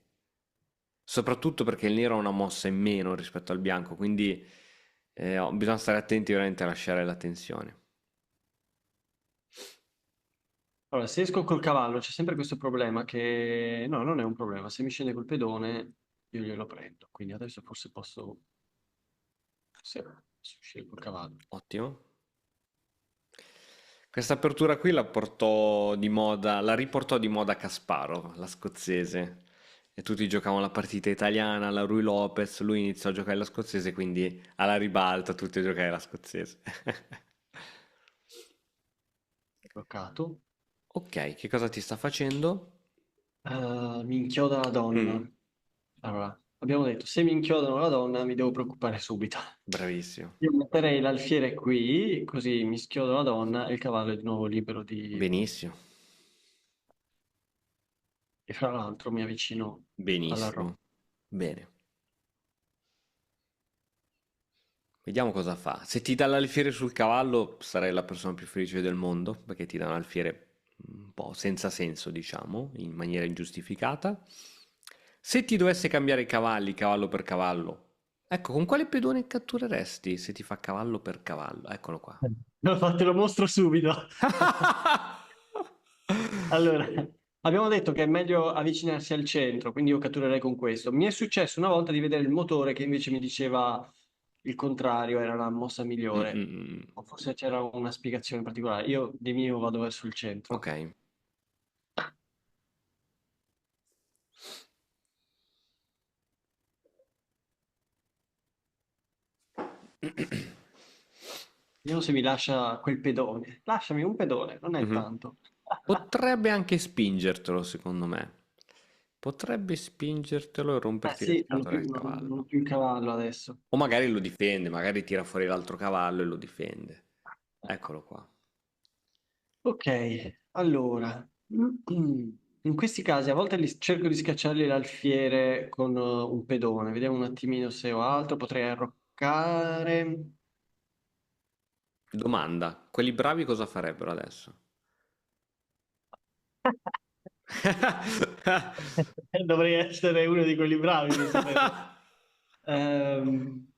Soprattutto perché il nero ha una mossa in meno rispetto al bianco, quindi bisogna stare attenti veramente a lasciare la tensione. Allora, se esco col cavallo c'è sempre questo problema che... No, non è un problema. Se mi scende col pedone io glielo prendo. Quindi adesso forse posso... Sì, posso uscire col cavallo. Ottimo. Questa apertura qui la portò di moda, la riportò di moda Kasparov, la scozzese. E tutti giocavano la partita italiana, la Rui Lopez, lui iniziò a giocare la scozzese, quindi alla ribalta tutti a giocare la scozzese. Bloccato. Ok, che cosa ti sta facendo? Mi inchioda la donna. Mm, Allora, abbiamo detto, se mi inchiodano la donna mi devo preoccupare subito. bravissimo. Io metterei l'alfiere qui, così mi schiodo la donna e il cavallo è di nuovo libero di... Benissimo, E fra l'altro mi avvicino alla benissimo. roccia. Bene. Vediamo cosa fa. Se ti dà l'alfiere sul cavallo, sarai la persona più felice del mondo, perché ti dà un alfiere un po' senza senso, diciamo, in maniera ingiustificata. Se ti dovesse cambiare i cavalli, cavallo per cavallo, ecco, con quale pedone cattureresti se ti fa cavallo per cavallo? Eccolo qua. Te lo mostro subito. Allora, abbiamo detto che è meglio avvicinarsi al centro, quindi io catturerei con questo. Mi è successo una volta di vedere il motore che invece mi diceva il contrario, era la mossa Mm, migliore. mm, mm. O forse c'era una spiegazione particolare. Io di mio vado verso il Ok. centro. Vediamo se mi lascia quel pedone. Lasciami un pedone, non è Mhm. tanto. Potrebbe anche spingertelo, secondo me. Potrebbe spingertelo e Eh romperti le sì, scatole al non cavallo. ho più il cavallo adesso. O magari lo difende, magari tira fuori l'altro cavallo e lo difende. Eccolo qua. Ok, allora, in questi casi a volte cerco di scacciargli l'alfiere con un pedone, vediamo un attimino se ho altro, potrei arroccare. Domanda, quelli bravi cosa farebbero adesso? Dovrei essere uno di quelli bravi per saperlo. Ehm,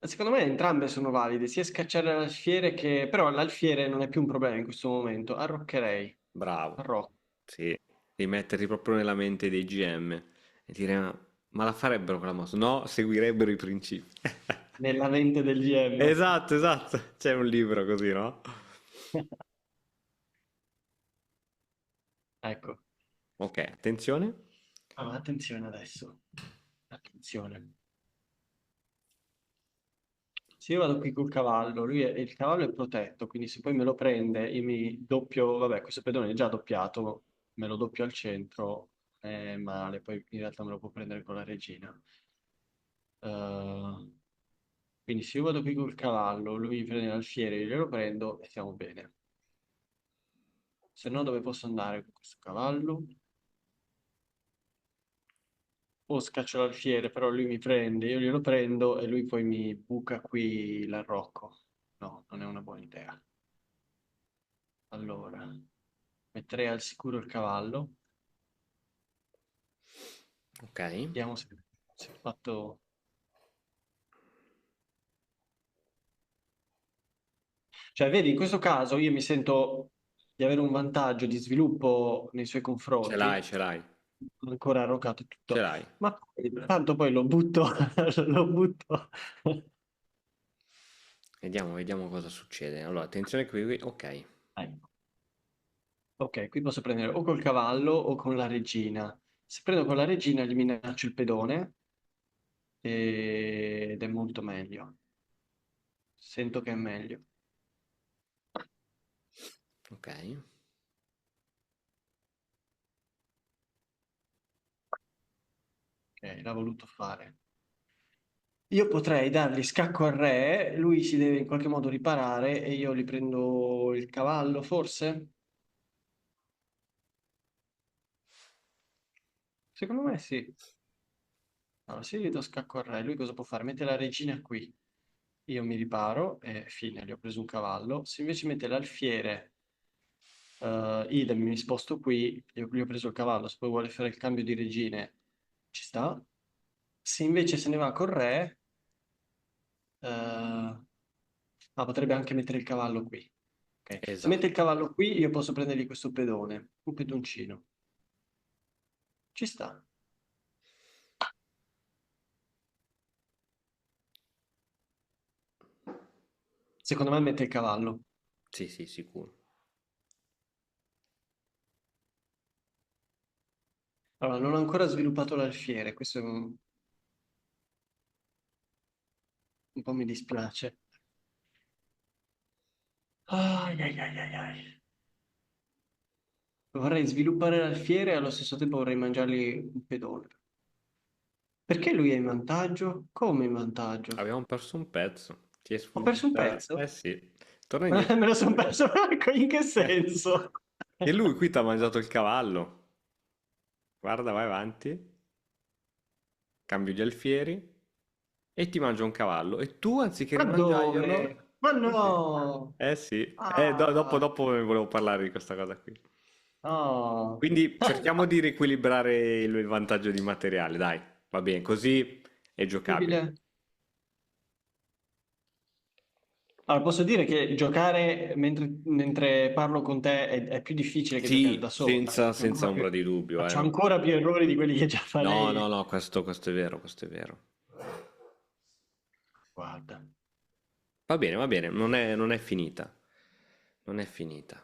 Secondo me entrambe sono valide, sia scacciare l'alfiere che... Però l'alfiere non è più un problema in questo momento, arroccherei. Bravo, Arrocco. sì. Rimetterti proprio nella mente dei GM e dire, ma la farebbero quella mossa? No, seguirebbero i principi. nella mente del GM. Esatto, esatto. C'è un libro così, no? Ecco. Ok, attenzione. Ah, attenzione adesso. Attenzione. Se io vado qui col cavallo, il cavallo è protetto, quindi se poi me lo prende, io mi doppio, vabbè, questo pedone è già doppiato, me lo doppio al centro, è male, poi in realtà me lo può prendere con la regina. Eh, quindi se io vado qui col cavallo, lui mi prende l'alfiere, io glielo prendo e stiamo bene. Se no dove posso andare con questo cavallo? O scaccio l'alfiere, però lui mi prende, io glielo prendo e lui poi mi buca qui l'arrocco. No, non è una buona idea. Allora, metterei al sicuro il cavallo. Ok. Vediamo se ho fatto... Cioè, vedi, in questo caso io mi sento di avere un vantaggio di sviluppo nei suoi Ce l'hai, confronti, ce l'hai, ancora arroccato e ce tutto, l'hai. ma tanto poi lo butto, lo butto. Vediamo, vediamo cosa succede. Allora, attenzione qui. Ok. Ecco. Ok, qui posso prendere o col cavallo o con la regina. Se prendo con la regina gli minaccio il pedone ed è molto meglio. Sento che è meglio. Ok. Ok, l'ha voluto fare. Io potrei dargli scacco al re, lui si deve in qualche modo riparare e io gli prendo il cavallo, forse? Secondo me sì. Allora, se io gli do scacco al re, lui cosa può fare? Mette la regina qui. Io mi riparo e fine, gli ho preso un cavallo. Se invece mette l'alfiere, idem, mi sposto qui, gli ho preso il cavallo, se poi vuole fare il cambio di regine, ci sta. Se invece se ne va col re, potrebbe anche mettere il cavallo qui. Ok. Se mette il Esatto. cavallo qui, io posso prendergli questo pedone, un pedoncino. Ci sta. Secondo me mette il cavallo. Sì, sì, sicuro. Allora, non ho ancora sviluppato l'alfiere, questo è un po' mi dispiace. Ai, ai, ai, ai, ai. Vorrei sviluppare l'alfiere e allo stesso tempo vorrei mangiargli un pedone. Perché lui è in vantaggio? Come in vantaggio? Abbiamo perso un pezzo. Ti è Ho perso un sfuggita. Eh pezzo? sì. Torna indietro. Me lo sono perso. In che senso? E lui qui ti ha mangiato il cavallo. Guarda, vai avanti. Cambio gli alfieri. E ti mangia un cavallo. E tu, anziché Ma rimangiarglielo... dove? Ma Sì, sì. no! Eh sì. Ah, Dopo volevo parlare di questa cosa qui. no. Quindi cerchiamo di riequilibrare il vantaggio di materiale, dai. Va bene, così è giocabile. Possibile? Allora, posso dire che giocare mentre parlo con te è più difficile che giocare da Sì, solo. senza ombra di dubbio, Faccio eh. ancora più errori di quelli che già No, farei. no, no, questo è vero, questo è vero. Guarda. Va bene, non è finita. Non è finita.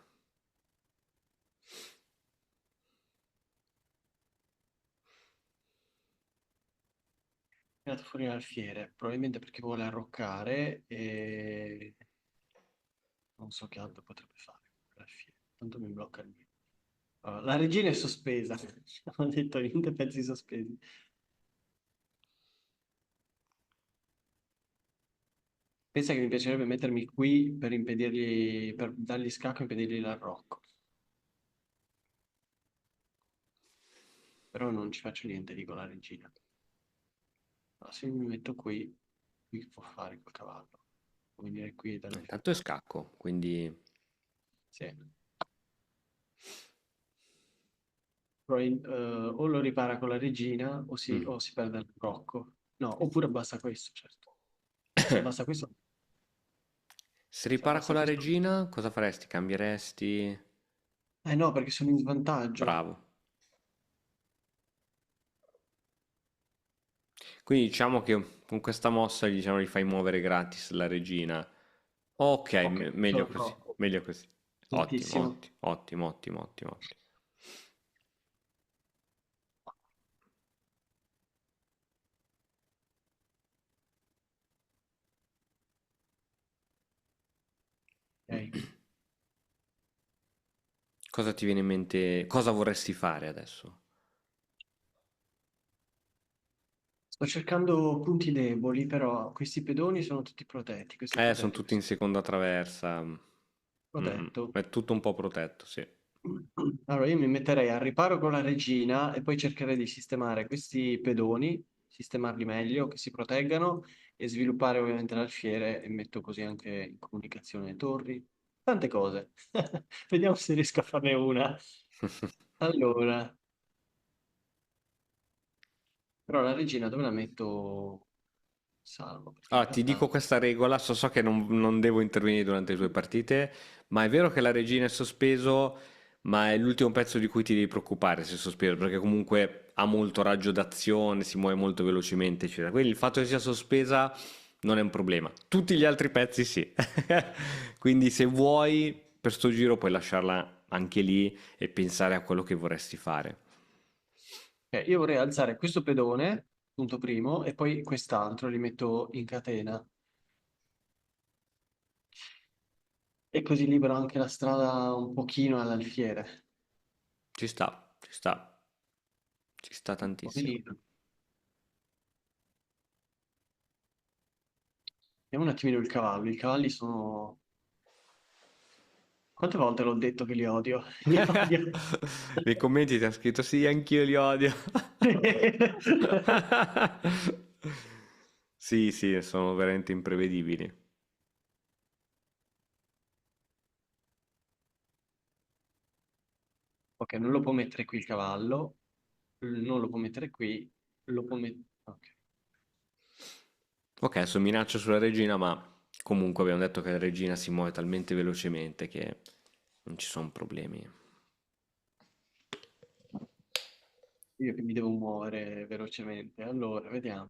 È andato fuori l'alfiere, probabilmente perché vuole arroccare e non so che altro potrebbe fare con l'alfiere. Tanto mi blocca il mio. Allora, la regina è sospesa. Ho detto niente pezzi sospesi. Pensa che mi piacerebbe mettermi qui per impedirgli, per dargli scacco e impedirgli l'arrocco. Però non ci faccio niente, dico la regina. Allora, se mi metto qui, qui che può fare col cavallo? Può venire qui e darmi... Intanto è scacco, quindi... Sì. Però o lo ripara con la regina Mm. o si perde il blocco. No, oppure basta questo, certo. Se basta questo, Se se ripara con basta la questo. regina, cosa faresti? Cambieresti? Eh no, perché sono in svantaggio. Bravo. Quindi diciamo che con questa mossa diciamo, gli fai muovere gratis la regina. Ok, Ok, meglio sono così, troppo. meglio così. Ottimo, Tantissimo. ottimo, ottimo, ottimo, ottimo, ottimo. Ok. Cosa ti viene in mente? Cosa vorresti fare adesso? Sto cercando punti deboli, però questi pedoni sono tutti protetti. Questo è Sono protetto, tutti in questo seconda traversa. protetto. È tutto un po' protetto, sì. Allora io mi metterei al riparo con la regina e poi cercherei di sistemare questi pedoni, sistemarli meglio, che si proteggano e sviluppare ovviamente l'alfiere e metto così anche in comunicazione le torri. Tante cose. Vediamo se riesco a farne una. Allora, però la regina dove la metto? Salvo, perché in Allora, ti dico realtà... questa regola, so che non devo intervenire durante le tue partite, ma è vero che la regina è sospeso, ma è l'ultimo pezzo di cui ti devi preoccupare se è sospeso, perché comunque ha molto raggio d'azione, si muove molto velocemente, eccetera. Quindi il fatto che sia sospesa non è un problema. Tutti gli altri pezzi sì. Quindi se vuoi, per sto giro puoi lasciarla anche lì e pensare a quello che vorresti fare. Io vorrei alzare questo pedone, punto primo, e poi quest'altro li metto in catena. E così libero anche la strada un pochino all'alfiere. Ci sta, ci sta, ci sta Può tantissimo. venire. Vediamo un attimino il cavallo. I cavalli sono... Quante volte l'ho detto che li odio? Li odio. Nei commenti ti ha scritto sì, anch'io li odio. Sì, sì, sono veramente imprevedibili. Ok, non lo può mettere qui il cavallo. Non lo può mettere qui. Lo può mettere... Ok. Ok, adesso minaccio sulla regina, ma comunque abbiamo detto che la regina si muove talmente velocemente che non ci sono problemi. Io che mi devo muovere velocemente. Allora, vediamo.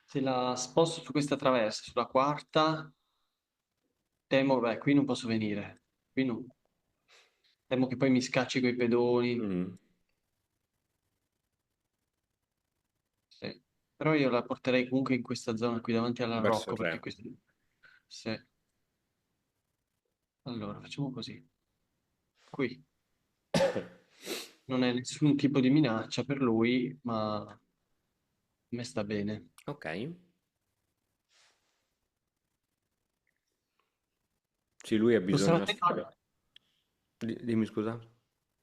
Se la sposto su questa traversa, sulla quarta, temo, beh, qui non posso venire. Qui non. Temo che poi mi scacci coi pedoni. Mm, Sì. Però io la porterei comunque in questa zona qui davanti verso all'arrocco, il perché re. questo... Sì. Allora, facciamo così. Qui. Non è nessun tipo di minaccia per lui, ma a me sta bene. Ok. Sì, lui ha Devo stare bisogno... attento, Dimmi scusa.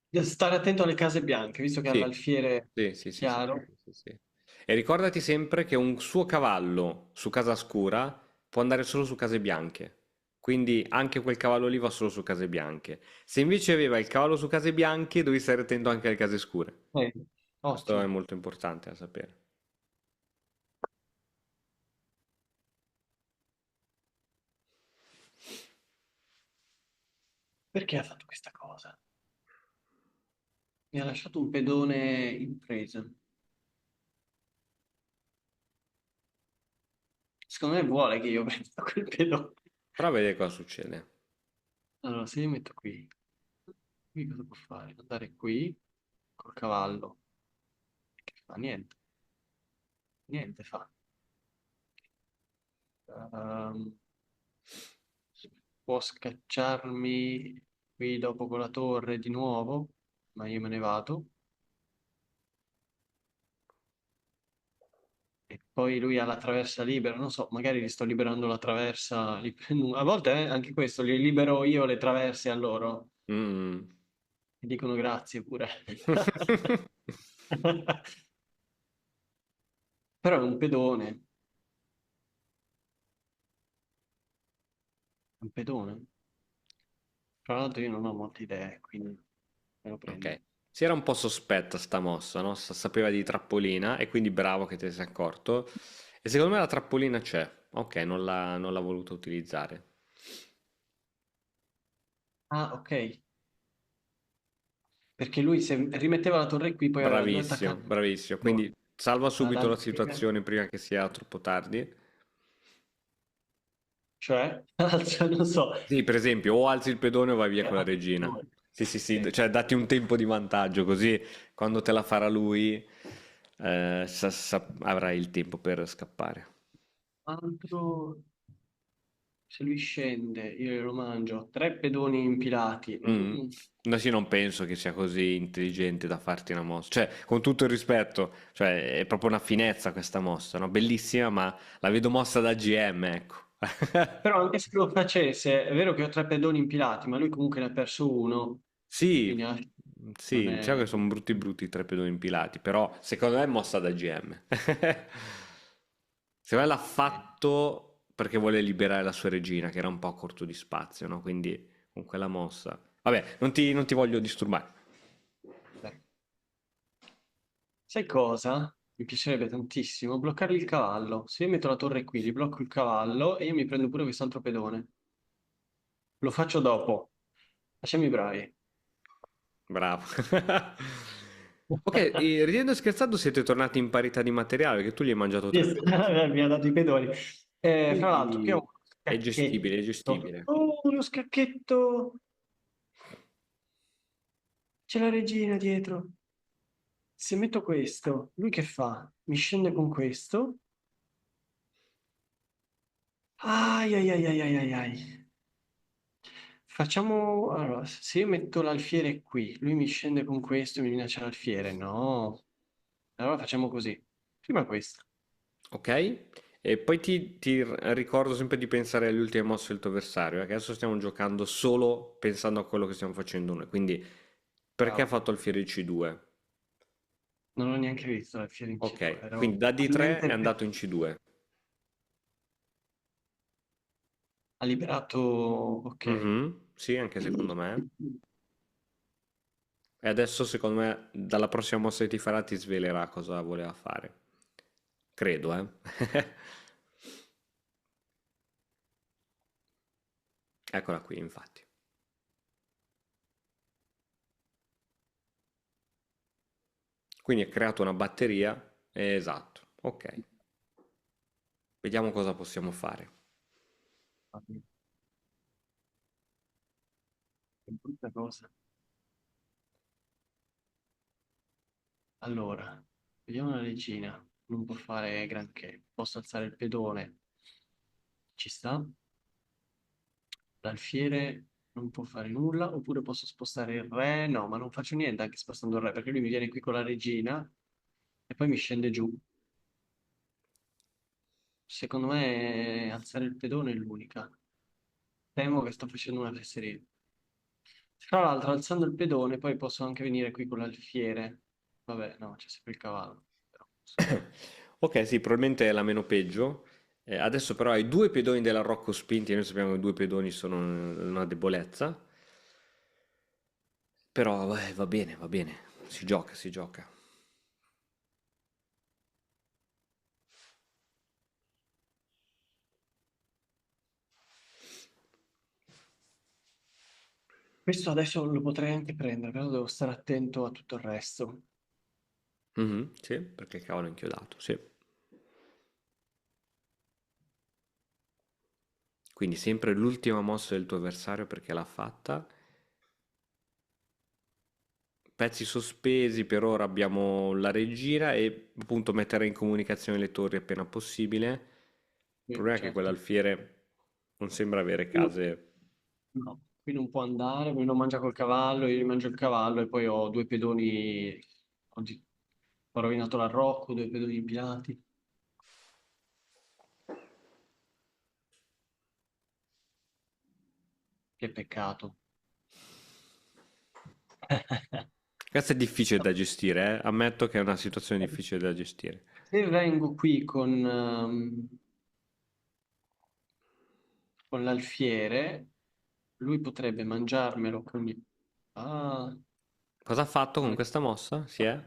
devo stare attento alle case bianche, visto che ha Sì, l'alfiere sì, sì, sì, sì, chiaro. sì, sì. E ricordati sempre che un suo cavallo su casa scura può andare solo su case bianche. Quindi anche quel cavallo lì va solo su case bianche. Se invece aveva il cavallo su case bianche, devi stare attento anche alle case scure. Questo è Ottimo. molto importante da sapere. Perché ha fatto questa cosa? Mi ha lasciato un pedone in presa. Secondo me vuole che io prenda quel pedone. Però a vedere cosa succede. Allora, se io metto qui, qui cosa può fare? Andare qui col cavallo. Che fa? Niente. Niente fa. Ehm, può scacciarmi qui dopo con la torre di nuovo, ma io me ne vado. E poi lui ha la traversa libera, non so, magari gli sto liberando la traversa. A volte anche questo, li libero io le traverse a loro. Mm. Mi dicono grazie pure. Però è un pedone. È un pedone. Tra l'altro io non ho molte idee, quindi me lo prendo. Ok. Si era un po' sospetta sta mossa, no? Sapeva di trappolina e quindi bravo che te ne sei accorto. E secondo me la trappolina c'è. Ok, non l'ha voluto utilizzare. Ah, ok. perché lui se rimetteva la torre qui, poi lui Bravissimo, attaccava bravissimo. Quindi salva ad subito la alfiere, situazione prima che sia troppo tardi. cioè, non so, Sì, per esempio, o alzi il pedone o vai via con la regina. Sì, sì, sì, sì. cioè datti un tempo di vantaggio, così quando te la farà lui, avrai il tempo per scappare. Altro, se lui scende, io lo mangio. Tre pedoni impilati. Mm. No, sì, non penso che sia così intelligente da farti una mossa. Cioè, con tutto il rispetto, cioè, è proprio una finezza questa mossa, no? Bellissima, ma la vedo mossa da GM, ecco. Però anche se lo facesse, è vero che ho tre pedoni impilati, ma lui comunque ne ha perso uno, quindi Sì, non sì, diciamo che è... sono brutti brutti i tre pedoni impilati, però secondo me è mossa da GM. Secondo me l'ha fatto perché vuole liberare la sua regina, che era un po' a corto di spazio, no? Quindi con quella mossa. Vabbè, non ti voglio disturbare. Sai cosa? Mi piacerebbe tantissimo bloccare il cavallo. Se io metto la torre qui, gli blocco il cavallo e io mi prendo pure quest'altro pedone. Lo faccio dopo. Facciamo i bravi. Bravo. Ok, e ridendo e scherzando siete tornati in parità di materiale perché tu gli hai mangiato tre Yes, pedoni. mi ha dato i pedoni. Fra l'altro, che ho Quindi uno è gestibile, è scacchetto. gestibile. Oh, uno scacchetto! C'è la regina dietro. Se metto questo, lui che fa? Mi scende con questo. Ai ai ai ai ai ai ai. Facciamo... Allora, se io metto l'alfiere qui, lui mi scende con questo e mi minaccia l'alfiere. No. Allora facciamo così. Prima questo. Ok? E poi ti ricordo sempre di pensare alle ultime mosse del tuo avversario, che adesso stiamo giocando solo pensando a quello che stiamo facendo noi. Quindi, perché ha Bravo. fatto alfiere C2? Non ho neanche visto l'alfiere in C2. Ok, quindi Ero da D3 è talmente... andato in C2. Ha liberato... Ok. Mhm, sì, anche secondo me. E adesso, secondo me, dalla prossima mossa che ti farà, ti svelerà cosa voleva fare. Credo, eh. Eccola qui, infatti. Quindi ha creato una batteria. Esatto, ok. Vediamo cosa possiamo fare. Che brutta cosa. Allora, vediamo la regina. Non può fare granché. Posso alzare il pedone. Ci sta. L'alfiere non può fare nulla. Oppure posso spostare il re. No, ma non faccio niente anche spostando il re, perché lui mi viene qui con la regina e poi mi scende giù. Secondo me alzare il pedone è l'unica. Temo che sto facendo una fesseria. Tra l'altro, alzando il pedone, poi posso anche venire qui con l'alfiere. Vabbè, no, c'è sempre il cavallo. Però, Ok, sì, probabilmente è la meno peggio. Adesso però hai due pedoni della Rocco spinti, e noi sappiamo che due pedoni sono una debolezza. Però va bene, si gioca, si gioca. questo adesso lo potrei anche prendere, però devo stare attento a tutto il resto. Mhm, sì, perché il cavolo è inchiodato, sì. Quindi sempre l'ultima mossa del tuo avversario perché l'ha fatta. Pezzi sospesi, per ora abbiamo la regina e appunto mettere in comunicazione le torri appena possibile. Il Sì, problema è che certo. quell'alfiere non sembra avere Qui case. no, qui non può andare, lui non mangia col cavallo, io gli mangio il cavallo e poi ho due pedoni. Oggi ho rovinato l'arrocco, due pedoni impilati. Che peccato. Questo è difficile da gestire, eh? Ammetto che è una situazione difficile da gestire. Se vengo qui con l'alfiere, lui potrebbe mangiarmelo con... Ah, Cosa ha fatto con no. questa mossa? Si è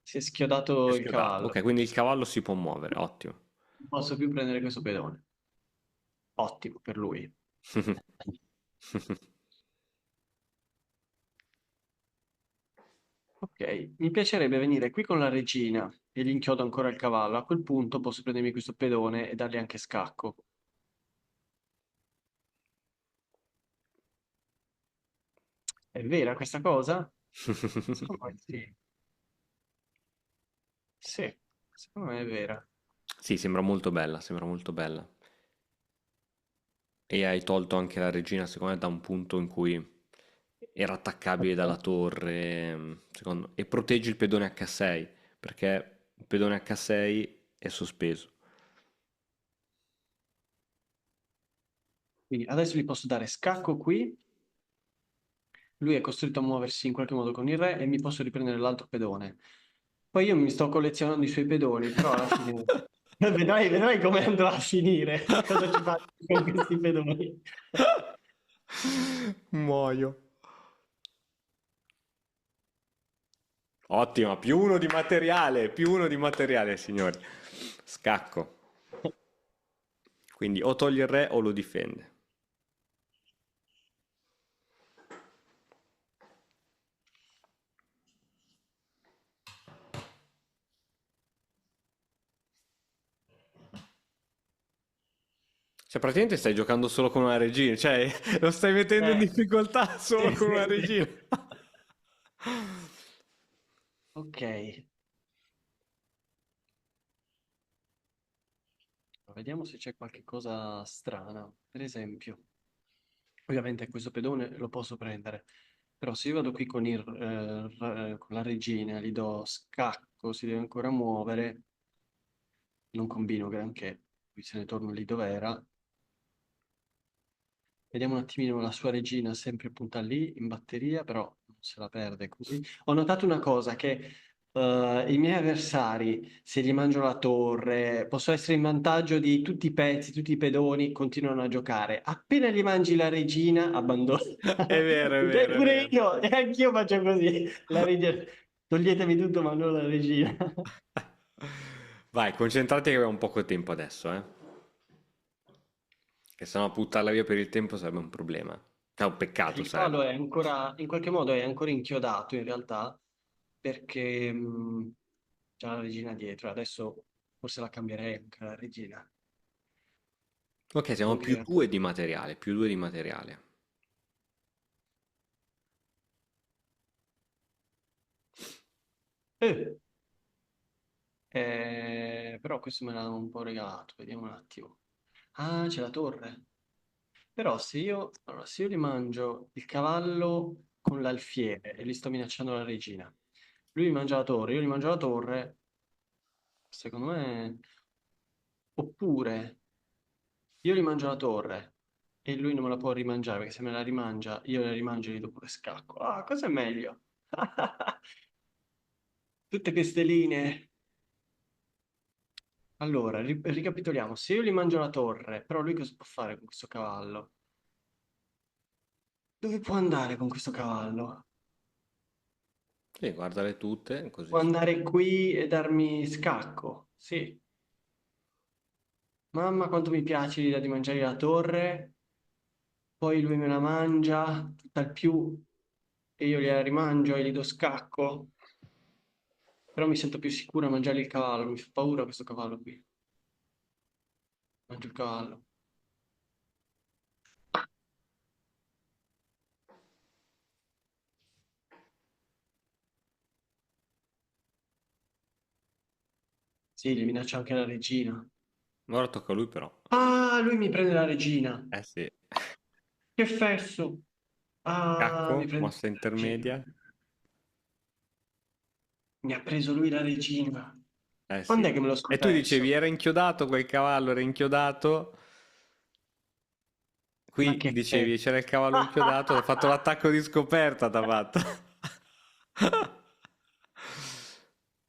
Si è schiodato il schiodato. cavallo. Ok, quindi il cavallo si può muovere, ottimo. Non posso più prendere questo pedone. Ottimo per lui. Ok, mi piacerebbe venire qui con la regina e gli inchiodo ancora il cavallo. A quel punto posso prendermi questo pedone e dargli anche scacco. È vera questa cosa? Secondo me sì. Sì, secondo me è vera. Sì, sembra molto bella, sembra molto bella. E hai tolto anche la regina, secondo me, da un punto in cui era attaccabile dalla torre, e proteggi il pedone H6, perché il pedone H6 è sospeso. Quindi adesso gli posso dare scacco qui. Lui è costretto a muoversi in qualche modo con il re e mi posso riprendere l'altro pedone. Poi io mi sto collezionando i suoi pedoni, però alla fine vedrai come andrà a finire. Cosa ci faccio con questi pedoni? Muoio. Ottima, più uno di materiale, signori. Scacco. Quindi o toglie il re o lo difende. Cioè, praticamente stai giocando solo con una regina, cioè lo stai mettendo in Eh, difficoltà solo sì, con una sì, sì. regina. Ok, vediamo se c'è qualche cosa strana. Per esempio, ovviamente questo pedone lo posso prendere, però se io vado qui con, con la regina, gli do scacco, si deve ancora muovere, non combino granché, qui se ne torno lì dove era. Vediamo un attimino la sua regina, sempre punta lì in batteria, però non se la perde così. Ho notato una cosa, che i miei avversari, se gli mangio la torre, posso essere in vantaggio di tutti i pezzi, tutti i pedoni, continuano a giocare. Appena gli mangi la regina, abbandonano. È vero, è E vero, è pure vero. io, e anch'io faccio così. La regina, toglietemi tutto, ma non la regina. Vai, concentrati che abbiamo poco tempo adesso, eh. Che sennò buttarla via per il tempo sarebbe un problema. Cioè, un peccato Il sarebbe. cavallo è ancora, in qualche modo è ancora inchiodato in realtà, perché c'è la regina dietro. Adesso forse la cambierei anche la regina. Ok, siamo più Anche... due di materiale, più due di materiale. Eh, però questo me l'ha un po' regalato, vediamo un attimo. Ah, c'è la torre. Però se io gli mangio il cavallo con l'alfiere e gli sto minacciando la regina, lui mi mangia la torre, io gli mangio la torre, secondo me... Oppure io gli mangio la torre e lui non me la può rimangiare perché se me la rimangia, io la rimangio e gli do pure scacco. Ah, cosa è meglio? Tutte queste linee. Allora, ricapitoliamo. Se io gli mangio la torre, però lui cosa può fare con questo cavallo? Dove può andare con questo cavallo? Sì, guardale tutte, così Può sì. andare qui e darmi scacco. Sì. Mamma, quanto mi piace l'idea di mangiare la torre. Poi lui me la mangia, tutta al più, e io gliela rimangio e gli do scacco. Però mi sento più sicuro a mangiare il cavallo, mi fa paura questo cavallo qui. Mangio il cavallo. Sì, gli minaccio anche la regina. Ora tocca a lui però. Ah, lui mi prende la regina. Eh sì. Che fesso. Ah, mi Cacco, prende mossa la regina. intermedia. Mi ha preso lui la regina. Eh Quando sì. è che me l'ho E tu dicevi, scommesso? era inchiodato quel cavallo, era inchiodato. Ma Qui che dicevi, fesso. c'era il cavallo inchiodato, ha fatto l'attacco di scoperta, t'ha fatto.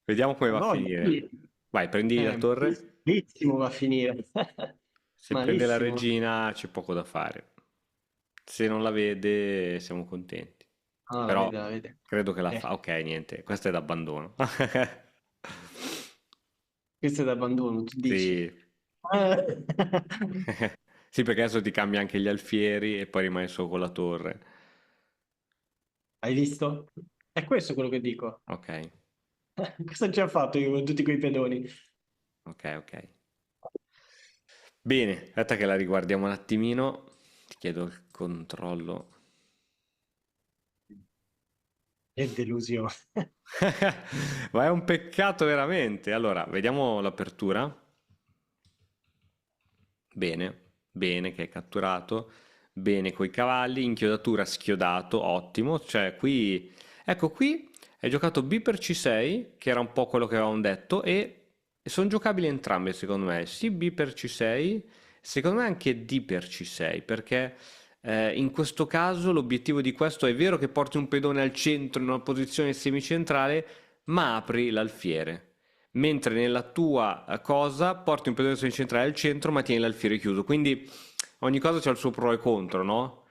Vediamo come va a No, finire. Vai, prendi la torre. malissimo va a finire. Se prende la Malissimo. regina c'è poco da fare. Se non la vede siamo contenti. Ah, la Però vede, la vede. credo che la Eh, fa. Ok, niente, questo è d'abbandono. questo è d'abbandono, tu dici. Sì. Eh. Sì, perché adesso ti cambia anche gli alfieri e poi rimani solo con la torre. Hai visto? È questo quello che dico. Ok, Cosa ci ha fatto io con tutti quei pedoni? ok, ok. Bene, aspetta che la riguardiamo un attimino. Ti chiedo il controllo. Che delusione. Ma è un peccato veramente. Allora, vediamo l'apertura. Bene, bene che è catturato. Bene coi cavalli, inchiodatura schiodato, ottimo. Cioè, qui, ecco, qui hai giocato B per C6, che era un po' quello che avevamo detto, e sono giocabili entrambe, secondo me. Sì, B per C6, secondo me anche D per C6, perché in questo caso l'obiettivo di questo è vero che porti un pedone al centro in una posizione semicentrale, ma apri l'alfiere. Mentre nella tua cosa porti un pedone semicentrale al centro, ma tieni l'alfiere chiuso. Quindi ogni cosa c'ha il suo pro e contro, no?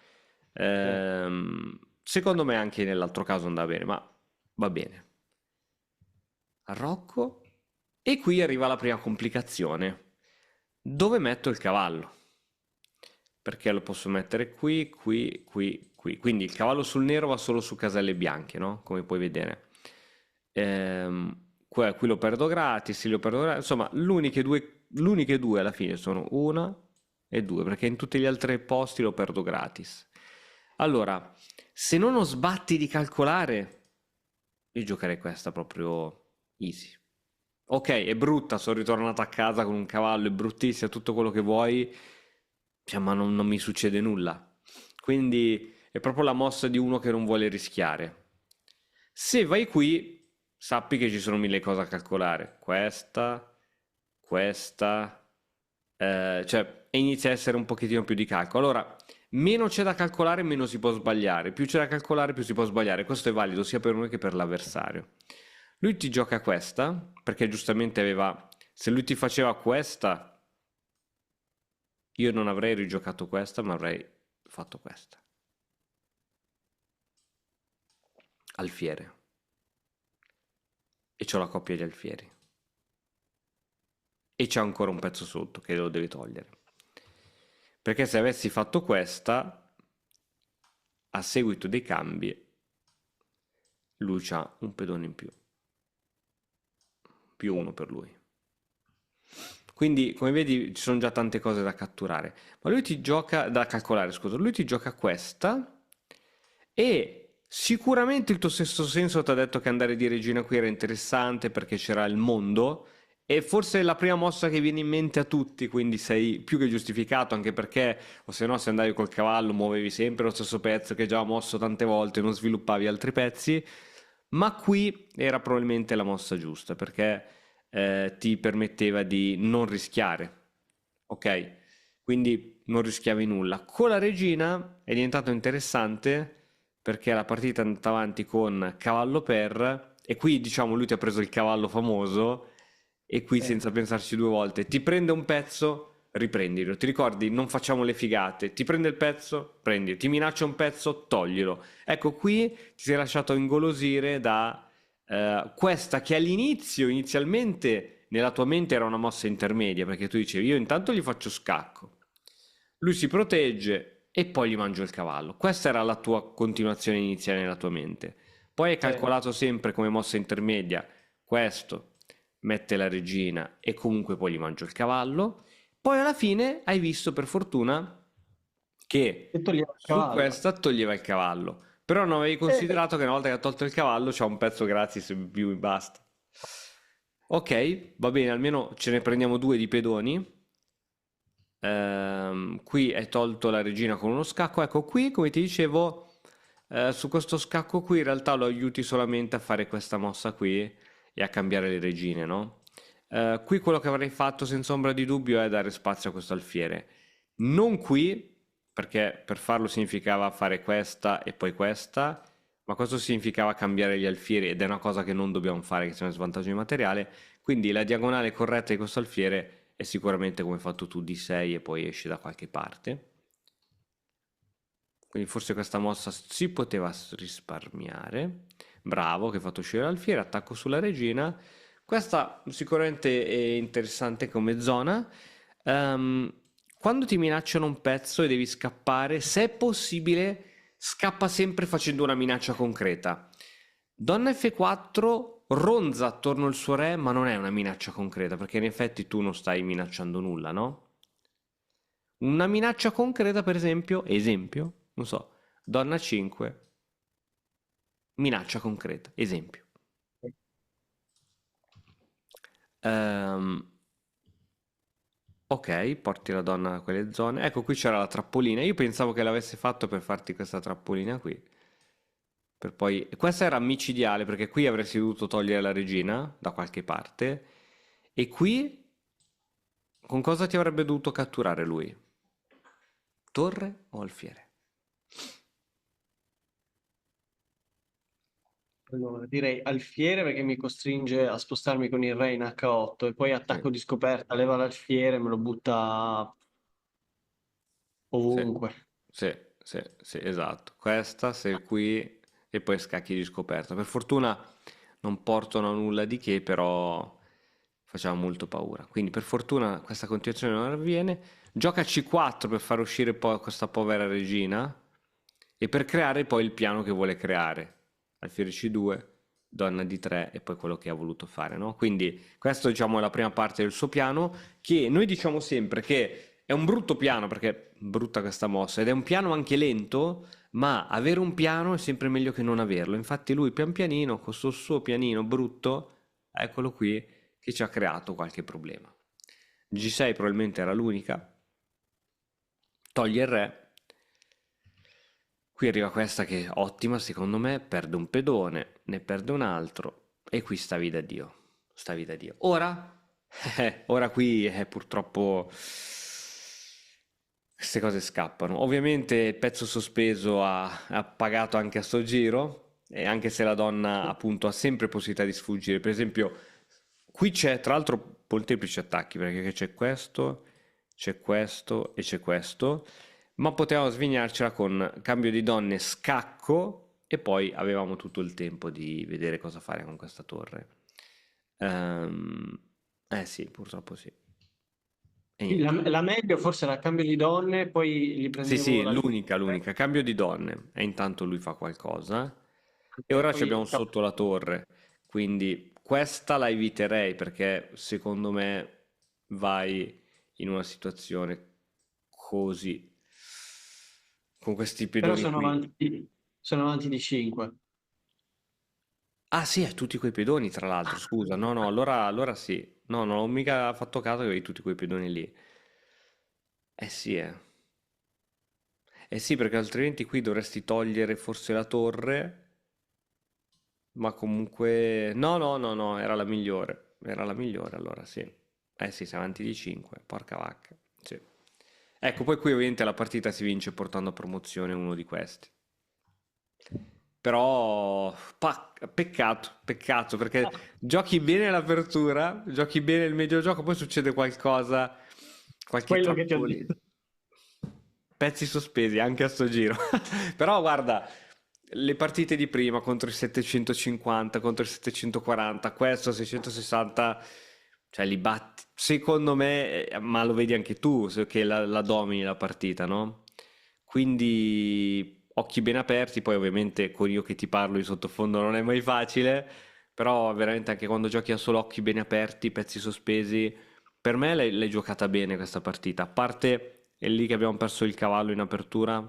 Secondo me anche nell'altro caso andava bene, ma va bene. Rocco. E qui arriva la prima complicazione. Dove metto il cavallo? Perché lo posso mettere qui, qui, qui, qui. Quindi il cavallo sul nero va solo su caselle bianche, no? Come puoi vedere. Qui lo perdo gratis, sì, lo perdo gratis. Insomma, l'uniche due alla fine sono una e due, perché in tutti gli altri posti lo perdo gratis. Allora, se non ho sbatti di calcolare, io giocherei questa proprio easy. Ok, è brutta, sono ritornato a casa con un cavallo, è bruttissima, tutto quello che vuoi, cioè, ma non mi succede nulla. Quindi è proprio la mossa di uno che non vuole rischiare. Se vai qui, sappi che ci sono mille cose a calcolare. Questa, cioè, e inizia a essere un pochettino più di calcolo. Allora, meno c'è da calcolare, meno si può sbagliare. Più c'è da calcolare, più si può sbagliare. Questo è valido sia per noi che per l'avversario. Lui ti gioca questa, perché giustamente aveva... Se lui ti faceva questa, io non avrei rigiocato questa, ma avrei fatto questa. Alfiere. E c'ho la coppia di alfieri. E c'è ancora un pezzo sotto che lo devi togliere. Perché se avessi fatto questa, a seguito dei cambi, lui c'ha un pedone in più. Più uno per lui. Quindi, come vedi, ci sono già tante cose da catturare. Ma lui ti gioca, da calcolare, scusa, lui ti gioca questa e sicuramente il tuo stesso senso ti ha detto che andare di regina qui era interessante perché c'era il mondo e forse è la prima mossa che viene in mente a tutti, quindi sei più che giustificato, anche perché, o se no, se andavi col cavallo muovevi sempre lo stesso pezzo che già mosso tante volte, non sviluppavi altri pezzi, ma qui era probabilmente la mossa giusta perché ti permetteva di non rischiare, ok? Quindi non rischiavi nulla. Con la regina è diventato interessante perché la partita è andata avanti con cavallo per, e qui diciamo lui ti ha preso il cavallo famoso, e qui Sì. senza pensarci due volte, ti prende un pezzo, riprendilo. Ti ricordi? Non facciamo le figate. Ti prende il pezzo, prendilo. Ti minaccia un pezzo, toglilo. Ecco, qui ti sei lasciato ingolosire da questa che all'inizio, inizialmente, nella tua mente era una mossa intermedia, perché tu dicevi, io intanto gli faccio scacco. Lui si protegge e poi gli mangio il cavallo. Questa era la tua continuazione iniziale nella tua mente. Poi hai Sì. calcolato sempre come mossa intermedia questo, mette la regina e comunque poi gli mangio il cavallo. Poi alla fine hai visto per fortuna E che toglieva il su cavallo. questa toglieva il cavallo. Però non avevi Eh, considerato che una volta che ha tolto il cavallo c'ha un pezzo gratis in più e basta. Ok, va bene, almeno ce ne prendiamo due di pedoni. Qui hai tolto la regina con uno scacco. Ecco, qui, come ti dicevo, su questo scacco qui in realtà lo aiuti solamente a fare questa mossa qui e a cambiare le regine, no? Qui quello che avrei fatto senza ombra di dubbio è dare spazio a questo alfiere. Non qui, perché per farlo significava fare questa e poi questa, ma questo significava cambiare gli alfieri ed è una cosa che non dobbiamo fare, che siamo in svantaggio di materiale. Quindi la diagonale corretta di questo alfiere è sicuramente come hai fatto tu D6 e poi esci da qualche parte. Quindi forse questa mossa si poteva risparmiare. Bravo che hai fatto uscire l'alfiere, attacco sulla regina. Questa sicuramente è interessante come zona. Ehm, Quando ti minacciano un pezzo e devi scappare, se è possibile, scappa sempre facendo una minaccia concreta. Donna F4 ronza attorno al suo re, ma non è una minaccia concreta, perché in effetti tu non stai minacciando nulla, no? Una minaccia concreta, per esempio, non so, Donna 5, minaccia concreta, esempio. Ehm, ok, porti la donna da quelle zone. Ecco, qui c'era la trappolina. Io pensavo che l'avesse fatto per farti questa trappolina qui. Per poi... Questa era micidiale perché qui avresti dovuto togliere la regina da qualche parte. E qui con cosa ti avrebbe dovuto catturare lui? Torre o alfiere? Allora, direi alfiere perché mi costringe a spostarmi con il re in H8 e poi Sì, attacco di scoperta, leva l'alfiere, me lo butta sì, ovunque. sì, sì, sì, esatto. Questa, sei qui e poi scacchi di scoperta. Per fortuna non portano a nulla di che, però faceva molto paura. Quindi per fortuna questa continuazione non avviene. Gioca C4 per far uscire poi questa povera regina e per creare poi il piano che vuole creare. Alfiere C2, donna D3 e poi quello che ha voluto fare, no? Quindi questa diciamo è la prima parte del suo piano che noi diciamo sempre che è un brutto piano perché è brutta questa mossa ed è un piano anche lento, ma avere un piano è sempre meglio che non averlo. Infatti lui pian pianino, con questo suo pianino brutto, eccolo qui, che ci ha creato qualche problema. G6 probabilmente era l'unica, toglie il re, qui arriva questa che è ottima secondo me, perde un pedone, ne perde un altro e qui stavi da Dio, stavi da Dio. Ora, ora qui purtroppo queste cose scappano. Ovviamente il pezzo sospeso ha pagato anche a sto giro, e anche se la donna appunto ha sempre possibilità di sfuggire. Per esempio, qui c'è tra l'altro molteplici attacchi, perché c'è questo e c'è questo, ma potevamo svignarcela con cambio di donne, scacco e poi avevamo tutto il tempo di vedere cosa fare con questa torre. Ehm, eh sì, purtroppo sì. E Sì, niente. la meglio forse era cambio di donne, poi gli Sì, prendevo sì, l'alfiere l'unica. Cambio di donne. E intanto lui fa qualcosa. E e ora ci abbiamo poi sotto la torre. Quindi questa la eviterei perché secondo me vai in una situazione così. Con questi però pedoni qui. sono avanti di 5. Ah sì, tutti quei pedoni tra l'altro, scusa. No, no, allora sì. No, non ho mica fatto caso che avevi tutti quei pedoni lì. Eh sì, eh. Eh sì, perché altrimenti qui dovresti togliere forse la torre. Ma comunque... No, no, no, no, era la migliore. Era la migliore, allora sì. Eh sì, sei avanti di 5, porca vacca. Sì. Ecco, poi qui ovviamente la partita si vince portando a promozione uno di questi. Però, peccato, perché giochi bene l'apertura, giochi bene il medio gioco, poi succede qualcosa, qualche Quello che ti ho trappolino. detto. Pezzi sospesi anche a sto giro. Però guarda, le partite di prima contro il 750, contro il 740, questo 660, cioè li batti. Secondo me, ma lo vedi anche tu, che la domini la partita, no? Quindi occhi ben aperti, poi ovviamente con io che ti parlo di sottofondo non è mai facile, però veramente anche quando giochi a solo occhi ben aperti, pezzi sospesi, per me l'hai giocata bene questa partita, a parte è lì che abbiamo perso il cavallo in apertura,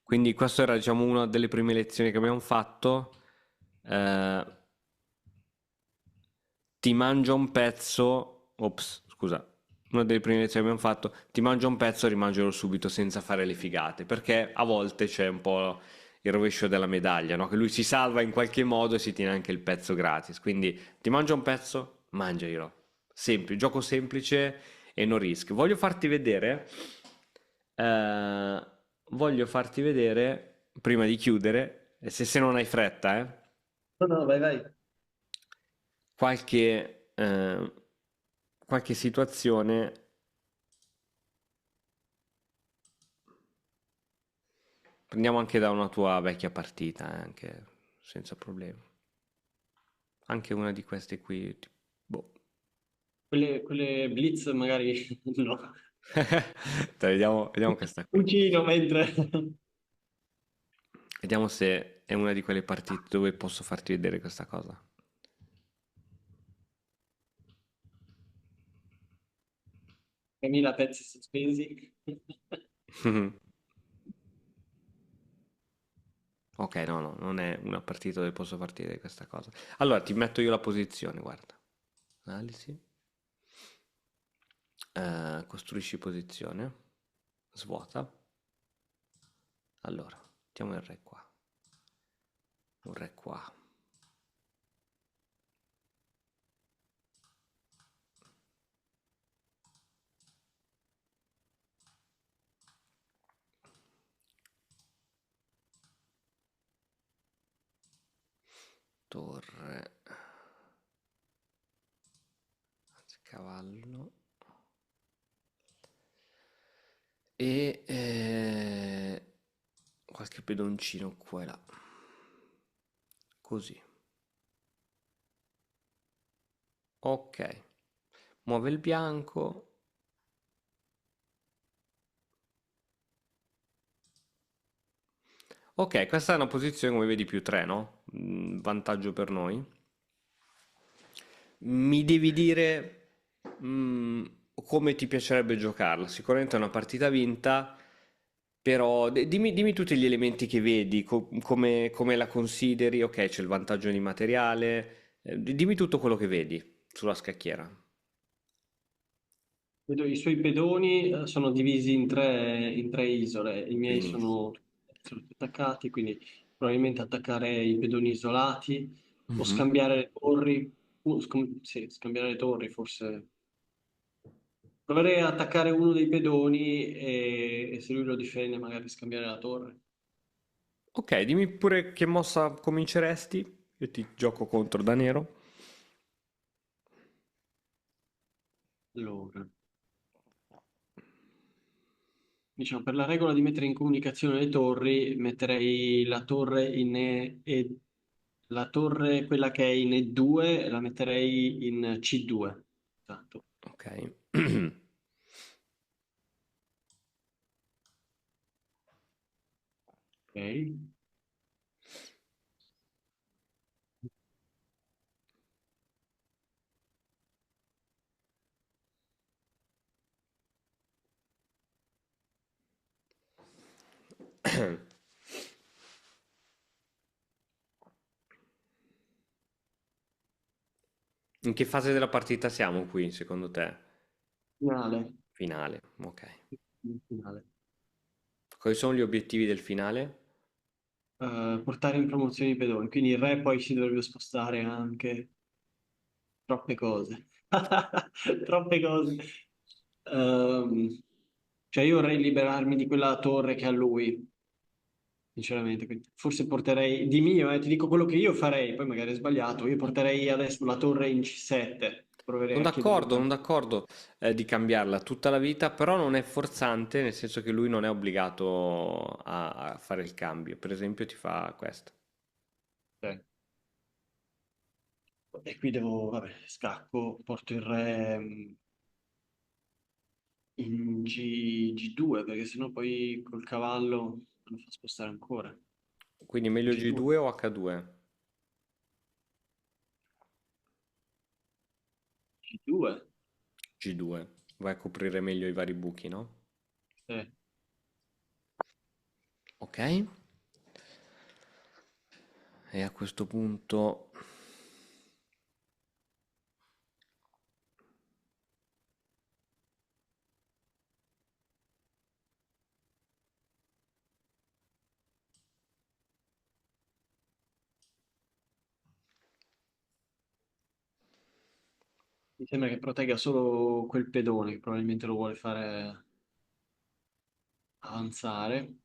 quindi questa era diciamo una delle prime lezioni che abbiamo fatto. Eh, ti mangia un pezzo, ops, scusa, una delle prime lezioni che abbiamo fatto, ti mangia un pezzo e rimangialo subito senza fare le figate, perché a volte c'è un po' il rovescio della medaglia, no? Che lui si salva in qualche modo e si tiene anche il pezzo gratis, quindi ti mangia un pezzo, mangialo. Semplice, gioco semplice e no rischio. Eh, voglio farti vedere, prima di chiudere, e se non hai fretta, No, no, vai, vai. qualche situazione. Prendiamo anche da una tua vecchia partita, anche senza problemi. Anche una di queste qui, boh. Quelle blitz magari no. Dai, vediamo questa qui. Cucino mentre... Vediamo se è una di quelle partite dove posso farti vedere questa cosa. 3.000 pezzi sospesi. Ok, no, no, non è una partita dove posso farti vedere questa cosa. Allora, ti metto io la posizione, guarda. Analisi. Costruisci posizione. Svuota. Allora, mettiamo il re qua. Un re qua. Torre. Anzi, cavallo. E qualche pedoncino qua e là. Così. Ok. Muove il bianco. Ok, questa è una posizione come vedi più 3, no? Vantaggio per noi. Mi devi dire come ti piacerebbe giocarla. Sicuramente è una partita vinta, però dimmi tutti gli elementi che vedi, come la consideri. Ok, c'è il vantaggio di materiale. Dimmi tutto quello che vedi sulla scacchiera. Vedo i suoi pedoni sono divisi in tre isole, i miei Benissimo. sono tutti attaccati, quindi probabilmente attaccare i pedoni isolati o Mhm. scambiare le torri. Sì, scambiare le torri forse. Proverei a attaccare uno dei pedoni e se lui lo difende magari scambiare la torre. Ok, dimmi pure che mossa cominceresti. Io ti gioco contro da nero. Allora, diciamo, per la regola di mettere in comunicazione le torri, metterei la torre in la torre, quella che è in E2, la metterei in C2. Esatto. Ok. Ok. In che fase della partita siamo qui, secondo te? Finale. Finale, ok. Finale. Quali sono gli obiettivi del finale? Portare in promozione i pedoni, quindi il re poi si dovrebbe spostare anche troppe cose. Troppe cose. Ehm, cioè io vorrei liberarmi di quella torre che ha lui, sinceramente. Quindi forse porterei di mio, ti dico quello che io farei, poi magari è sbagliato. Io porterei adesso la torre in C7, proverei a chiedere un Non cambio. d'accordo, di cambiarla tutta la vita, però non è forzante, nel senso che lui non è obbligato a fare il cambio. Per esempio, ti fa questo. Ok. E qui devo, vabbè, scacco, porto il re in G2 perché sennò poi col cavallo lo fa spostare ancora. Quindi meglio G2. G2 o H2? G2. G2, vai a coprire meglio i vari buchi, no? Eh. Ok. E a questo punto Mi sembra che protegga solo quel pedone che probabilmente lo vuole fare avanzare.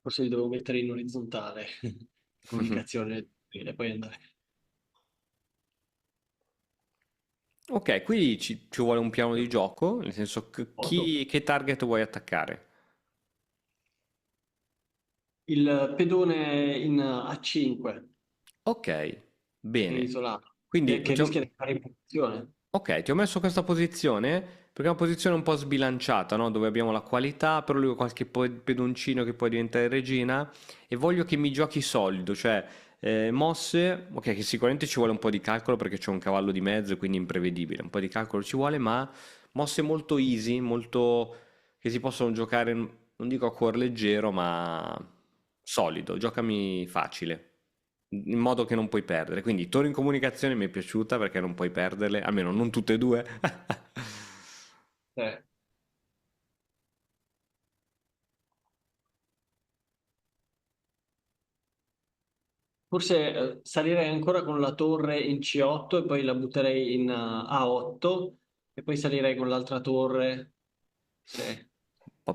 Forse li devo mettere in orizzontale, comunicazione e poi andare. Ok, qui ci vuole un piano di gioco, nel senso Foto. che target vuoi attaccare? Il pedone in A5 Ok, è bene. isolato, Quindi che facciamo... rischia di fare in posizione. Ok, ti ho messo questa posizione perché è una posizione un po' sbilanciata, no? Dove abbiamo la qualità, però lui ha qualche pedoncino che può diventare regina e voglio che mi giochi solido, cioè mosse, ok, che sicuramente ci vuole un po' di calcolo perché c'è un cavallo di mezzo e quindi imprevedibile, un po' di calcolo ci vuole, ma mosse molto easy, molto che si possono giocare, non dico a cuor leggero, ma solido, giocami facile in modo che non puoi perdere. Quindi torre in comunicazione mi è piaciuta perché non puoi perderle, almeno non tutte e due. Eh, Forse salirei ancora con la torre in C8 e poi la butterei in A8 e poi salirei con l'altra torre. Sì, Va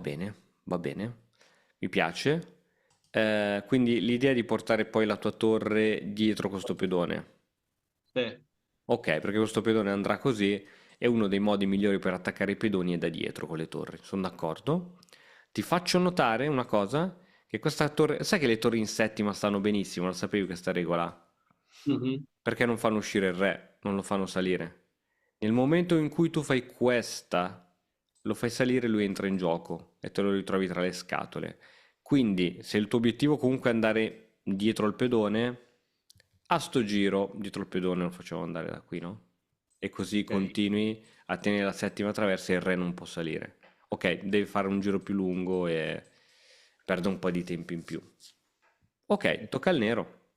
bene, mi piace. Quindi l'idea è di portare poi la tua torre dietro questo pedone. sì. Ok, perché questo pedone andrà così e uno dei modi migliori per attaccare i pedoni è da dietro con le torri. Sono d'accordo. Ti faccio notare una cosa, che questa torre... Sai che le torri in settima stanno benissimo, lo sapevi questa regola? Mhm. Perché non fanno uscire il re, non lo fanno salire. Nel momento in cui tu fai questa, lo fai salire, lui entra in gioco e te lo ritrovi tra le scatole. Quindi, se il tuo obiettivo comunque è andare dietro al pedone, a sto giro, dietro il pedone lo facciamo andare da qui, no? E così Ok, continui a tenere la settima traversa e il re non può salire. Ok, devi fare un giro più lungo e perde un po' di tempo in più. Ok, ok, tocca al nero.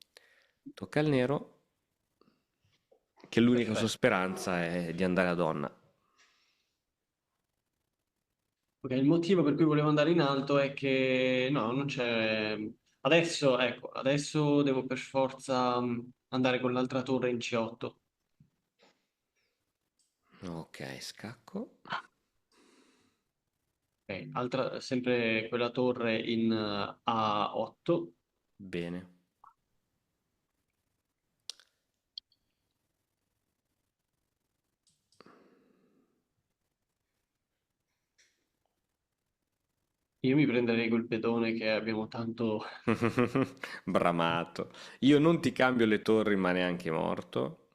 Tocca al nero, che l'unica sua perfetto. speranza è di andare a donna. Ok, il motivo per cui volevo andare in alto è che no, non c'è. Adesso, ecco, adesso devo per forza andare con l'altra torre in C8. Ok, scacco. Ok, sempre quella torre in A8. Bene. Io mi prenderei quel pedone che abbiamo tanto. Bramato. Io non ti cambio le torri, ma neanche morto.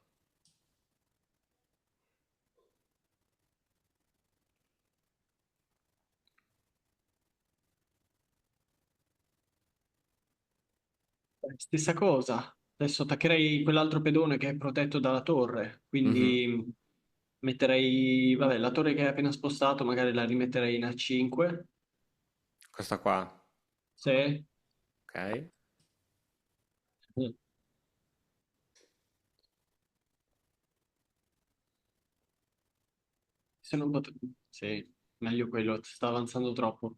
Stessa cosa. Adesso attaccherei quell'altro pedone che è protetto dalla torre, Mhm. quindi metterei, vabbè, la torre che hai appena spostato, magari la rimetterei in A5. Questa qua. Se, Ok. se non sì, meglio quello, sta avanzando troppo.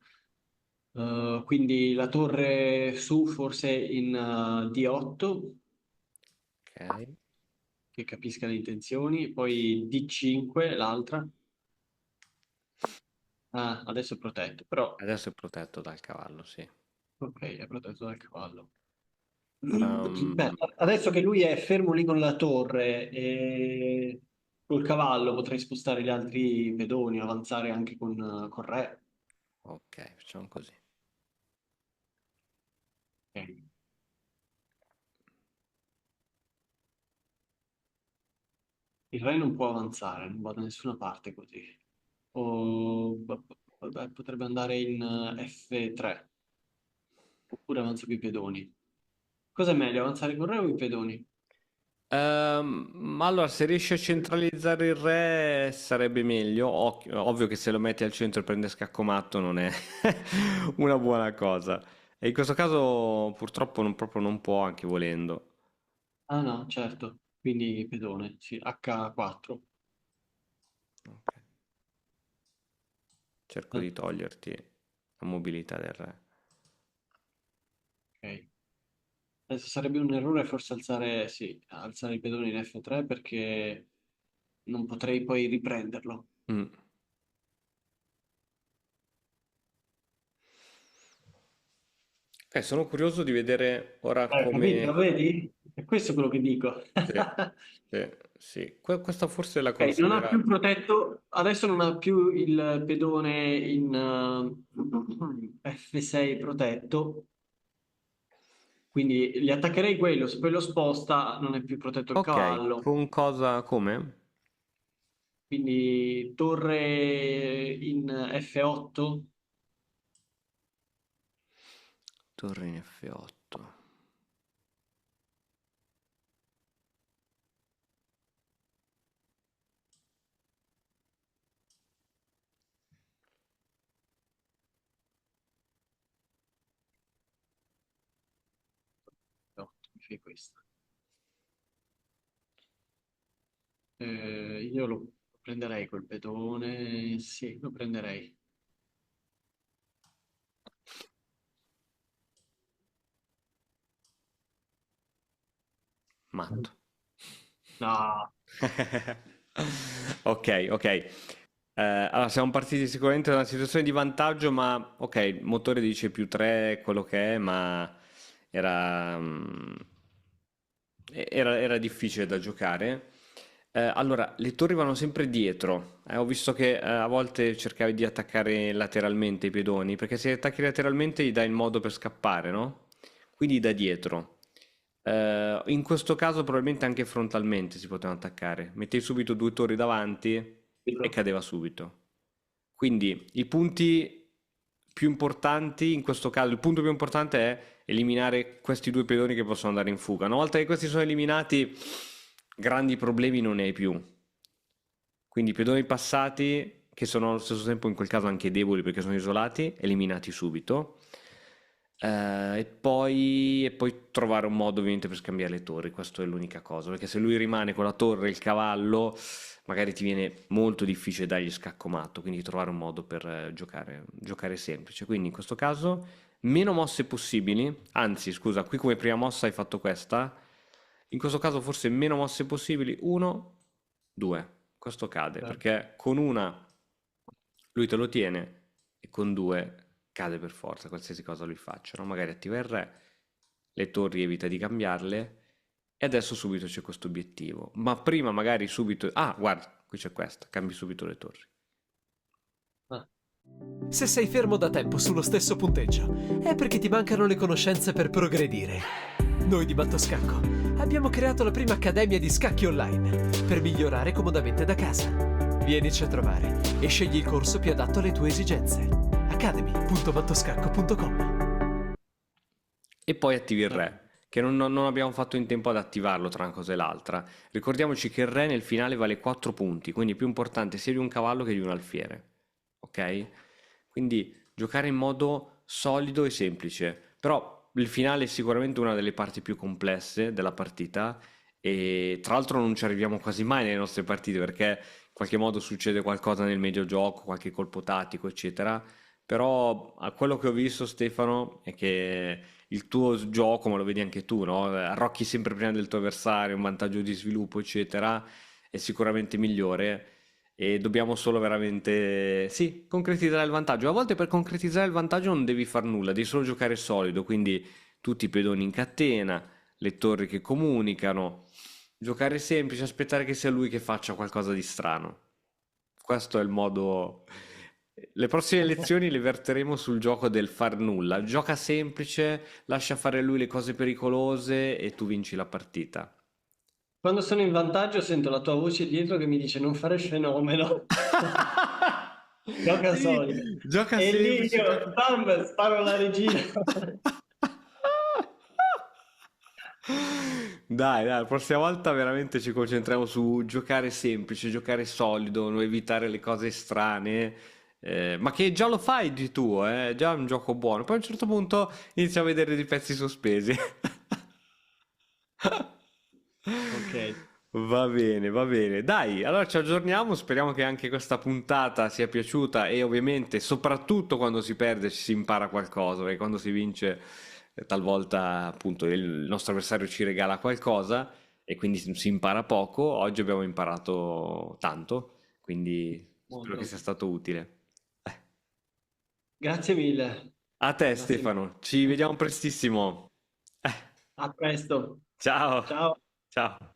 Quindi la torre su forse in D8, Ok. che capisca le intenzioni, poi D5 l'altra. Ah, adesso è protetto, però Adesso è protetto dal cavallo, sì. ok, è protetto dal cavallo. Ehm, Beh, adesso che lui è fermo lì con la torre e col cavallo potrei spostare gli altri pedoni, avanzare anche con re. ok, facciamo così. Ok. Il re non può avanzare, non va da nessuna parte così. Vabbè, potrebbe andare in F3, oppure avanza più pedoni. Cosa è meglio, avanzare con re o i pedoni? Ma allora, se riesci a centralizzare il re sarebbe meglio. Ovvio che se lo metti al centro e prende scaccomatto non è una buona cosa. E in questo caso purtroppo proprio non può, anche volendo. Ah no, certo, quindi pedone, sì, H4. Ok. Cerco di toglierti la mobilità del re. Ok. Adesso sarebbe un errore forse alzare, sì, alzare i pedoni in F3 perché non potrei poi riprenderlo. Mm. Sono curioso di vedere ora Capito? come... Vedi? È questo quello che dico. Sì, sì, sì. Questa forse la Ok, non ha più considera... protetto, adesso non ha più il pedone in F6 protetto, quindi gli attaccherei quello, se poi lo sposta non è più protetto il Ok, cavallo. con cosa... come? quindi torre in F8. Torre in F8. Mi fai questo. Io lo prenderei quel pedone, sì, lo prenderei. Matto. No, Ok, ok. Allora, siamo partiti sicuramente da una situazione di vantaggio, ma ok, il motore dice più 3, quello che è, ma era, era difficile da giocare. Allora, le torri vanno sempre dietro. Ho visto che a volte cercavi di attaccare lateralmente i pedoni, perché se attacchi lateralmente gli dai il modo per scappare, no? Quindi da dietro. In questo caso probabilmente anche frontalmente si potevano attaccare. Mettevi subito due torri davanti e cadeva subito. Quindi i punti più importanti, in questo caso, il punto più importante è eliminare questi due pedoni che possono andare in fuga. Una volta che questi sono eliminati, grandi problemi non ne hai più. Quindi i pedoni passati, che sono allo stesso tempo in quel caso anche deboli perché sono isolati, eliminati subito. E poi trovare un modo ovviamente per scambiare le torri, questa è l'unica cosa, perché se lui rimane con la torre e il cavallo, magari ti viene molto difficile dargli scacco matto, quindi trovare un modo per giocare semplice. Quindi in questo caso meno mosse possibili, anzi scusa, qui come prima mossa hai fatto questa, in questo caso forse meno mosse possibili, uno, due, questo cade, perché con una lui te lo tiene e con due cade per forza, qualsiasi cosa lui faccia, no? Magari attiva il re, le torri evita di cambiarle e adesso subito c'è questo obiettivo. Ma prima magari subito... Ah, guarda, qui c'è questa, cambi subito le torri. ah, Se sei fermo da tempo sullo stesso punteggio, è perché ti mancano le conoscenze per progredire. Noi di Battoscacco abbiamo creato la prima accademia di scacchi online per migliorare comodamente da casa. Vienici a trovare e scegli il corso più adatto alle tue esigenze. academy.battoscacco.com. E poi attivi il ah. re, che non abbiamo fatto in tempo ad attivarlo tra una cosa e l'altra. Ricordiamoci che il re nel finale vale 4 punti, quindi è più importante sia di un cavallo che di un alfiere. Ok? Quindi giocare in modo solido e semplice. Però il finale è sicuramente una delle parti più complesse della partita e tra l'altro non ci arriviamo quasi mai nelle nostre partite perché in qualche modo succede qualcosa nel medio gioco, qualche colpo tattico, eccetera. Però a quello che ho visto, Stefano, è che il tuo gioco, ma lo vedi anche tu, no? Arrocchi sempre prima del tuo avversario, un vantaggio di sviluppo, eccetera, è sicuramente migliore e dobbiamo solo veramente, sì, concretizzare il vantaggio. A volte per concretizzare il vantaggio non devi far nulla, devi solo giocare solido, quindi tutti i pedoni in catena, le torri che comunicano, giocare semplice, aspettare che sia lui che faccia qualcosa di strano. Questo è il modo. Le prossime lezioni le verteremo sul gioco del far nulla. Gioca semplice, lascia fare lui le cose pericolose e tu vinci la partita. Quando sono in vantaggio sento la tua voce dietro che mi dice non fare il fenomeno. Gioca Sì, solido. gioca E lì semplice, io, gioca... bam, sparo la regina. Dai, dai, la prossima volta veramente ci concentriamo su giocare semplice, giocare solido, non evitare le cose strane, ma che già lo fai di tuo, è già un gioco buono. Poi a un certo punto inizi a vedere dei pezzi sospesi. Ok, Va bene, va bene. Dai, allora ci aggiorniamo, speriamo che anche questa puntata sia piaciuta e ovviamente, soprattutto quando si perde, ci si impara qualcosa, perché quando si vince, talvolta appunto il nostro avversario ci regala qualcosa e quindi si impara poco. Oggi abbiamo imparato tanto, quindi spero che molto. sia stato utile. Grazie mille. A te, Grazie Stefano, ci mille. vediamo prestissimo. A presto. Ciao, Ciao. ciao.